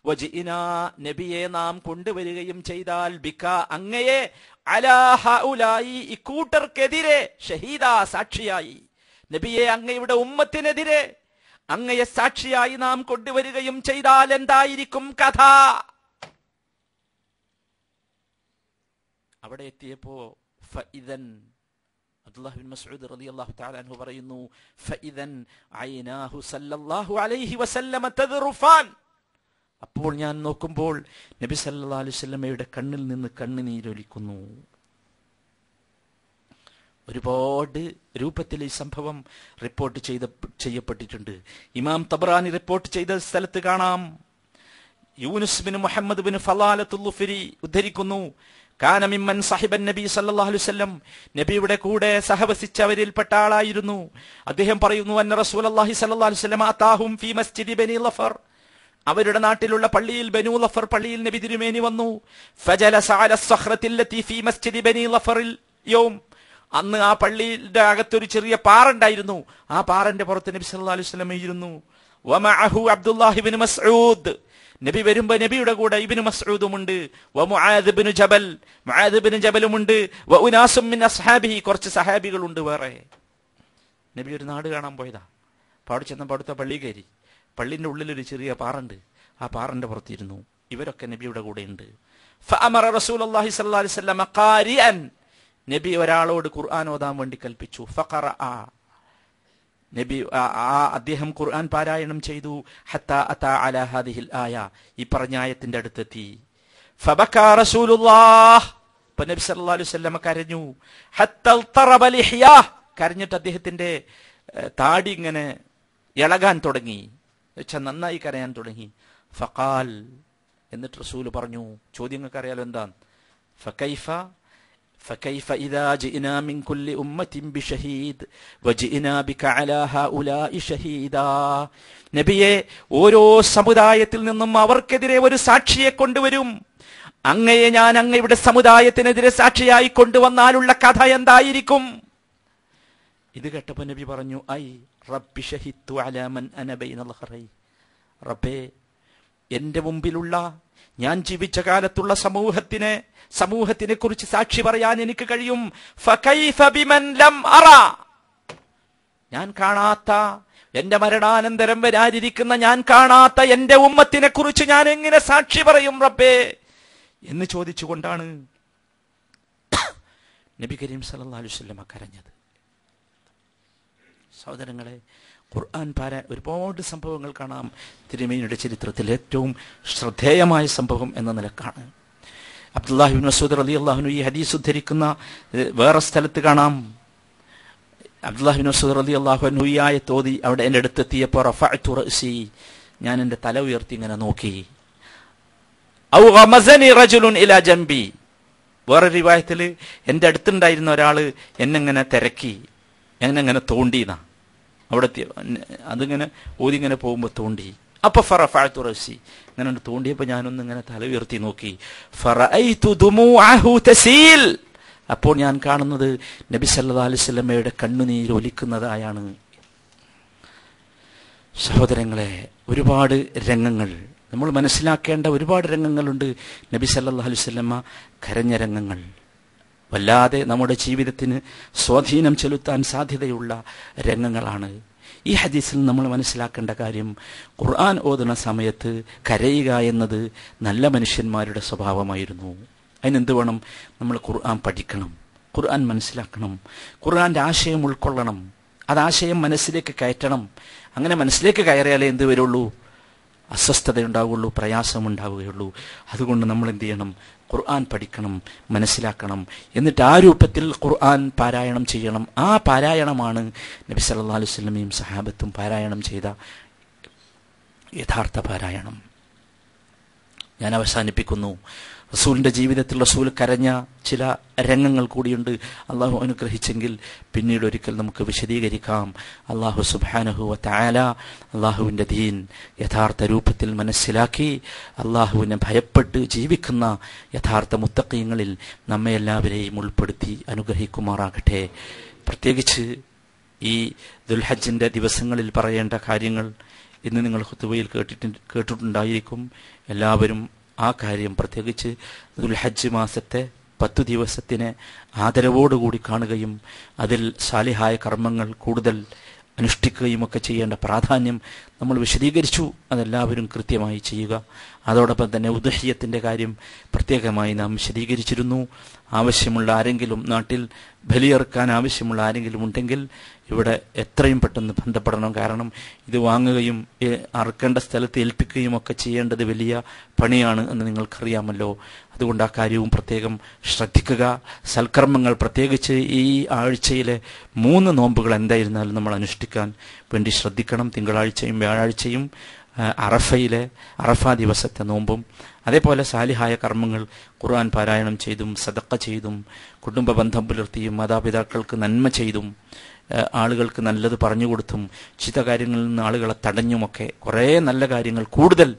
വജിനാ, നബിയെ നാം കൊണ്ടുവരികയും ചെയ്താൽ, ബിക, അങ്ങയെ, അലാ ഹഉലായി, ഇക്കൂട്ടർക്കെതിരെ, ഷഹീദാ, സാക്ഷിയായി, നബിയെ അങ്ങയുടെ ഉമ്മത്തിനെതിരെ അങ്ങയെ സാക്ഷിയായി നാം കൊണ്ടുവരികയും ചെയ്താൽ എന്തായിരിക്കും കഥ? അവിടെ എത്തിയപ്പോ ഫഇദൻ, അബ്ദുല്ലാഹി ബിൻ മസ്ഊദ് റളിയല്ലാഹു തആല അൻഹു പറയുന്നു, ഫഇദൻ ഐനാഹു സല്ലല്ലാഹു അലൈഹി വസല്ലമ തദ്റുഫാൻ, അപ്പോൾ ഞാൻ നോക്കുമ്പോൾ നബി സല്ലല്ലാഹു അലൈഹി വസല്ലമയുടെ കണ്ണിൽ നിന്ന് കണ്ണുനീരൊലിക്കുന്നു. ഒരുപാട് രൂപത്തിൽ ഈ സംഭവം റിപ്പോർട്ട് ചെയ്യപ്പെട്ടിട്ടുണ്ട്. ഇമാം തബറാനി റിപ്പോർട്ട് ചെയ്ത സ്ഥലത്ത് കാണാം, യൂനുസ് ബിൻ മുഹമ്മദ് ബിൻ ഫലാലത്തുൽ ലുഫരി ഉദ്ധരിക്കുന്നു, കാന മിമ്മൻ സഹിബൻ നബി സല്ലല്ലാഹു അലൈഹി വസല്ലം, നബിയുടെ കൂടെ സഹവസിച്ചവരിൽപ്പെട്ട ആളായിരുന്നു. അദ്ദേഹം പറയുന്നു, അന്ന റസൂലുള്ളാഹി സല്ലല്ലാഹു അലൈഹി വസല്ലം അതാഹും ഫീ മസ്ജിദി ബനി ലഫർ, അവരുടെ നാട്ടിലുള്ള പള്ളിയിൽ ബനൂ ലഫർ പള്ളിയിൽ നബി തിരുമേനി വന്നു. ഫജലസ അല സഖറത്തി അല്ലതി ഫീ മസ്ജിദി ബനി ലഫറിൽ യൗം, അന്ന് ആ പള്ളിയുടെ അകത്തൊരു ചെറിയ പാറ ഉണ്ടായിരുന്നു. ആ പാറന്റെ പുറത്ത് നബി സല്ലല്ലാഹു അലൈഹി വസല്ലം ഇരുന്നു. വമഅഹു അബ്ദുല്ലാഹി ഇബ്നു മസ്ഊദ്, നബി വരുമ്പോ നബിയുടെ കൂടെ ഇബ്നു മസ്ഊദുമുണ്ട്. വമുആദ് ഇബ്നു ജബൽ, മുആദ് ഇബ്നു ജബലുമുണ്ട്. വഉനാസും മിൻ അസ്ഹാബിഹി, കുറച്ച് സഹാബികളുണ്ട് വേറെ. നബി ഒരു നാട് കാണാൻ പോയതാ. അവിടെ ചെന്നപ്പോൾ അടുത്ത പള്ളി കയറി. പള്ളിന്റെ ഉള്ളിലൊരു ചെറിയ പാറുണ്ട്. ആ പാറന്റെ പുറത്തിരുന്നു. ഇവരൊക്കെ നബിയുടെ കൂടെ ഉണ്ട്. ഫഅമറ റസൂലുള്ളാഹി സ്വല്ലല്ലാഹു അലൈഹി വസല്ലം ഖാരിഅൻ, നബി ഒരാളോട് ഖുർആൻ ഓതാൻ വേണ്ടി കൽപ്പിച്ചു. ഫഖറഅ, നബി അദ്ദേഹം ഖുർആൻ പാരായണം ചെയ്തു. ഹത്താ അതാ അലാ ഹാദിഹിൽ ആയ, ഈ പറഞ്ഞ ആയത്തിന്റെ അടുത്തെത്തി. ഫബകാ റസൂലുള്ളാഹ്, നബി സല്ലല്ലാഹു അലൈഹി വസല്ലം കരഞ്ഞു. ഹത്തൽ തറബ ലിഹ്യാ, കരഞ്ഞിട്ട് അദ്ദേഹത്തിന്റെ താടി ഇങ്ങനെ ഇളകാൻ തുടങ്ങി, വെച്ചാൽ നന്നായി കരയാൻ തുടങ്ങി. ഫഖാൽ, എന്നിട്ട് റസൂൽ പറഞ്ഞു, ചോദ്യങ്ങൾക്ക് അറിയാലോ എന്താ. فكيف إذا جئنا من كل أمة بشهيد وجئنا بك على هؤلاء شهيدا, നബിയെ ഓരോ സമുദായത്തിൽ നിന്നും അവർക്കെതിരെ ഒരു സാക്ഷിയെ കൊണ്ടുവരും. അങ്ങയെ ഞാൻ അങ്ങയുടെ സമുദായത്തിനെതിരെ സാക്ഷിയായി കൊണ്ടുവന്നാലുള്ള കഥ എന്തായിരിക്കും? ഇത് കേട്ടപ്പോൾ നബി പറഞ്ഞു, ഐ റബ്ബി ഷഹിദ്തു അലാ മൻ അന ബൈനൽ ഖറൈ, റബ്ബേ എന്റെ മുമ്പിലുള്ള ഞാൻ ജീവിച്ച കാലത്തുള്ള സമൂഹത്തിനെ കുറിച്ച് സാക്ഷി പറയാൻ എനിക്ക് കഴിയും. ഫകൈഫ ബിമൻ ലം അറ, ഞാൻ കാണാത്ത, എന്റെ മരണാനന്തരം വരാനിരിക്കുന്ന ഞാൻ കാണാത്ത എന്റെ ഉമ്മത്തിനെ കുറിച്ച് ഞാൻ എങ്ങനെ സാക്ഷി പറയും റബ്ബേ എന്ന് ചോദിച്ചുകൊണ്ടാണ് നബി കരീം സല്ലല്ലാഹു അലൈഹി വസല്ലം കരഞ്ഞത്. സഹോദരങ്ങളെ, ഖുർആൻ ഒരുപാട് സംഭവങ്ങൾ കാണാം. തിരുമേനിയുടെ ചരിത്രത്തിൽ ഏറ്റവും ശ്രദ്ധേയമായ സംഭവം എന്ന നിലക്കാണ്. അബ്ദുല്ലാഹി ഇബ്നു മസ്ഊദ് റളിയല്ലാഹു അൻഹു ഈ ഹദീസ് ഉദ്ധരിക്കുന്ന വേറെ സ്ഥലത്ത് കാണാം. അബ്ദുല്ലാഹി ഇബ്നു മസ്ഊദ് റളിയല്ലാഹു അൻഹു ഈ ആയത്ത് ഓതി അവിടെ എൻ്റെ അടുത്തെത്തിയപ്പോൾ റഫഅതു റഅസി, ഞാൻ എൻ്റെ തല ഉയർത്തി ഇങ്ങനെ നോക്കി. ഔ ഗമസനി റജുലുൻ ഇലാ ജംബി, വേറെ റിവായത്തിൽ എൻ്റെ അടുത്തുണ്ടായിരുന്ന ഒരാൾ എന്നെങ്ങനെ തിരക്കി, എന്നെങ്ങനെ തോണ്ടിന്നാ. അവിടെ അതിങ്ങനെ ഓതിങ്ങനെ പോകുമ്പോൾ തോണ്ടി. അപ്പൊ ഫറഫഅതു റഅസി, ഇങ്ങനെ തോണ്ടിയപ്പോൾ ഞാനൊന്ന് ഇങ്ങനെ തല ഉയർത്തി നോക്കി. ഫറഅയ്തു ദുമൂഅഹു തസീൽ, അപ്പോൾ ഞാൻ കാണുന്നത് നബി സല്ലല്ലാഹു അലൈഹി വസല്ലമയുടെ കണ്ണുനീർ ഒലിക്കുന്നതായാണ്. സഹോദരങ്ങളെ, ഒരുപാട് രംഗങ്ങൾ നമ്മൾ മനസ്സിലാക്കേണ്ട ഒരുപാട് രംഗങ്ങളുണ്ട്. നബി സല്ലല്ലാഹു അലൈഹി വസല്ലമ കരഞ്ഞ രംഗങ്ങൾ വല്ലാതെ നമ്മുടെ ജീവിതത്തിന് സ്വാധീനം ചെലുത്താൻ സാധ്യതയുള്ള രംഗങ്ങളാണ്. ഈ ഹദീസിൽ നമ്മൾ മനസ്സിലാക്കേണ്ട കാര്യം, ഖുർആൻ ഓതുന്ന സമയത്ത് കരയുക എന്നത് നല്ല മനുഷ്യന്മാരുടെ സ്വഭാവമായിരുന്നു. അതിനെന്ത് വേണം? നമ്മൾ ഖുർആൻ പഠിക്കണം, ഖുർആൻ മനസ്സിലാക്കണം, ഖുർആന്റെ ആശയം ഉൾക്കൊള്ളണം, അത് ആശയം മനസ്സിലേക്ക് കയറ്റണം. അങ്ങനെ മനസ്സിലേക്ക് കയറിയാലേ എന്ത് വരുള്ളൂ? അസ്വസ്ഥത ഉണ്ടാവുകയുള്ളൂ, പ്രയാസം ഉണ്ടാവുകയുള്ളൂ. അതുകൊണ്ട് നമ്മൾ എന്ത് ചെയ്യണം? ഖുർആൻ പഠിക്കണം, മനസ്സിലാക്കണം. എന്നിട്ട് ആ രൂപത്തിൽ ഖുർആൻ പാരായണം ചെയ്യണം. ആ പാരായണമാണ് നബി സല്ലല്ലാഹു അലൈഹി വസല്ലമയും സഹാബത്തും പാരായണം ചെയ്ത യഥാർത്ഥ പാരായണം. ഞാൻ അവസാനിപ്പിക്കുന്നു. റസൂലിൻ്റെ ജീവിതത്തിൽ റസൂൽ കരഞ്ഞ ചില രംഗങ്ങൾ കൂടിയുണ്ട്. അള്ളാഹു അനുഗ്രഹിച്ചെങ്കിൽ പിന്നീട് ഒരിക്കൽ നമുക്ക് വിശദീകരിക്കാം. അള്ളാഹു സുബ്ഹാനഹു വ തആല അള്ളാഹുവിൻ്റെ ദീൻ യഥാർത്ഥ രൂപത്തിൽ മനസ്സിലാക്കി അള്ളാഹുവിനെ ഭയപ്പെട്ട് ജീവിക്കുന്ന യഥാർത്ഥ മുത്തഖീങ്ങളിൽ നമ്മെ എല്ലാവരെയും ഉൾപ്പെടുത്തി അനുഗ്രഹിക്കുമാറാകട്ടെ. പ്രത്യേകിച്ച് ഈ ദുൽഹജ്ജിൻ്റെ ദിവസങ്ങളിൽ പറയേണ്ട കാര്യങ്ങൾ ഇന്ന് നിങ്ങൾ ഖുതുബയിൽ കേട്ടിട്ടുണ്ടായിരിക്കും. എല്ലാവരും ആ കാര്യം, പ്രത്യേകിച്ച് ദുൽഹജ്ജ് മാസത്തെ 10 ദിവസത്തിനെ ആദരവോടുകൂടി കാണുകയും അതിൽ സാലിഹായ കർമ്മങ്ങൾ കൂടുതൽ അനുഷ്ഠിക്കുകയും ഒക്കെ ചെയ്യേണ്ട പ്രാധാന്യം നമ്മൾ വിശദീകരിച്ചു. അതെല്ലാവരും കൃത്യമായി ചെയ്യുക. അതോടൊപ്പം തന്നെ ഉദ്ഹിയ്യത്തിൻ്റെ കാര്യം പ്രത്യേകമായി നാം വിശദീകരിച്ചിരുന്നു. ആവശ്യമുള്ള ആരെങ്കിലും, നാട്ടിൽ ബലിയെറുക്കാൻ ആവശ്യമുള്ള ആരെങ്കിലും ഉണ്ടെങ്കിൽ ഇവിടെ എത്രയും പെട്ടെന്ന് ബന്ധപ്പെടണം. കാരണം ഇത് വാങ്ങുകയും അറുക്കേണ്ട സ്ഥലത്ത് ഏൽപ്പിക്കുകയും ഒക്കെ ചെയ്യേണ്ടത് വലിയ പണിയാണ് എന്ന് നിങ്ങൾക്കറിയാമല്ലോ. അതുകൊണ്ട് ആ കാര്യവും പ്രത്യേകം ശ്രദ്ധിക്കുക. സൽക്കർമ്മങ്ങൾ, പ്രത്യേകിച്ച് ഈ ആഴ്ചയിലെ 3 നോമ്പുകൾ എന്തായിരുന്നാലും നമ്മൾ അനുഷ്ഠിക്കാൻ വേണ്ടി ശ്രദ്ധിക്കണം. തിങ്കളാഴ്ചയും വ്യാഴാഴ്ചയും അറഫ ദിവസത്തെ നോമ്പും അതേപോലെ സാലിഹായ കർമ്മങ്ങൾ ഖുർആൻ പാരായണം ചെയ്തും സദഖ ചെയ്തും കുടുംബ ബന്ധം പുലർത്തിയും മാതാപിതാക്കൾക്ക് നന്മ ചെയ്തും ആളുകൾക്ക് നല്ലത് പറഞ്ഞുകൊടുത്തും ചീത്ത കാര്യങ്ങളിൽ നിന്ന് ആളുകളെ തടഞ്ഞുമൊക്കെ കുറേ നല്ല കാര്യങ്ങൾ, കൂടുതൽ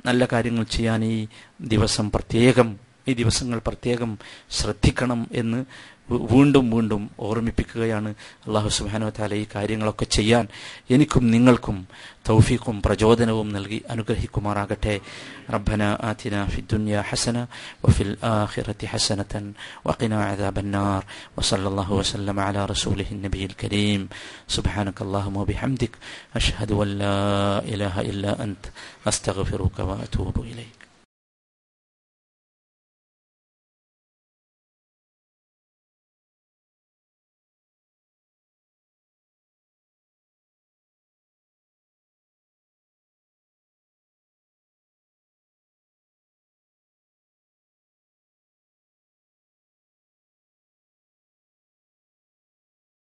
നല്ല കാര്യങ്ങൾ ചെയ്യാൻ ഈ ദിവസങ്ങൾ പ്രത്യേകം ശ്രദ്ധിക്കണം എന്ന് വീണ്ടും വീണ്ടും ഓർമ്മിപ്പിക്കുകയാണ്. അല്ലാഹു സുബ്ഹാനഹു വ തആല ഈ കാര്യങ്ങളൊക്കെ ചെയ്യാൻ എനിക്കും നിങ്ങൾക്കും തൗഫീഖും പ്രചോദനവും നൽകി അനുഗ്രഹിക്കുമാറാകട്ടെ. റബ്ബനാ ആതിനാ ഫിദ്ദുനിയാ ഹസന വഫിൽ ആഖിറതി ഹസനതൻ വഖിനാ അദാബന്നാർ വസല്ലല്ലാഹു വസല്ലമ അലാ റസൂലിഹിൻ നബിയിൽ കരീം. സുബ്ഹാനകല്ലാഹുമ്മ വബിഹംദിക അഷ്ഹദു അൻ ലാ ഇലാഹ ഇല്ലാ അൻത അസ്തഗ്ഫിറുക വഅതൂബു ഇലൈക്.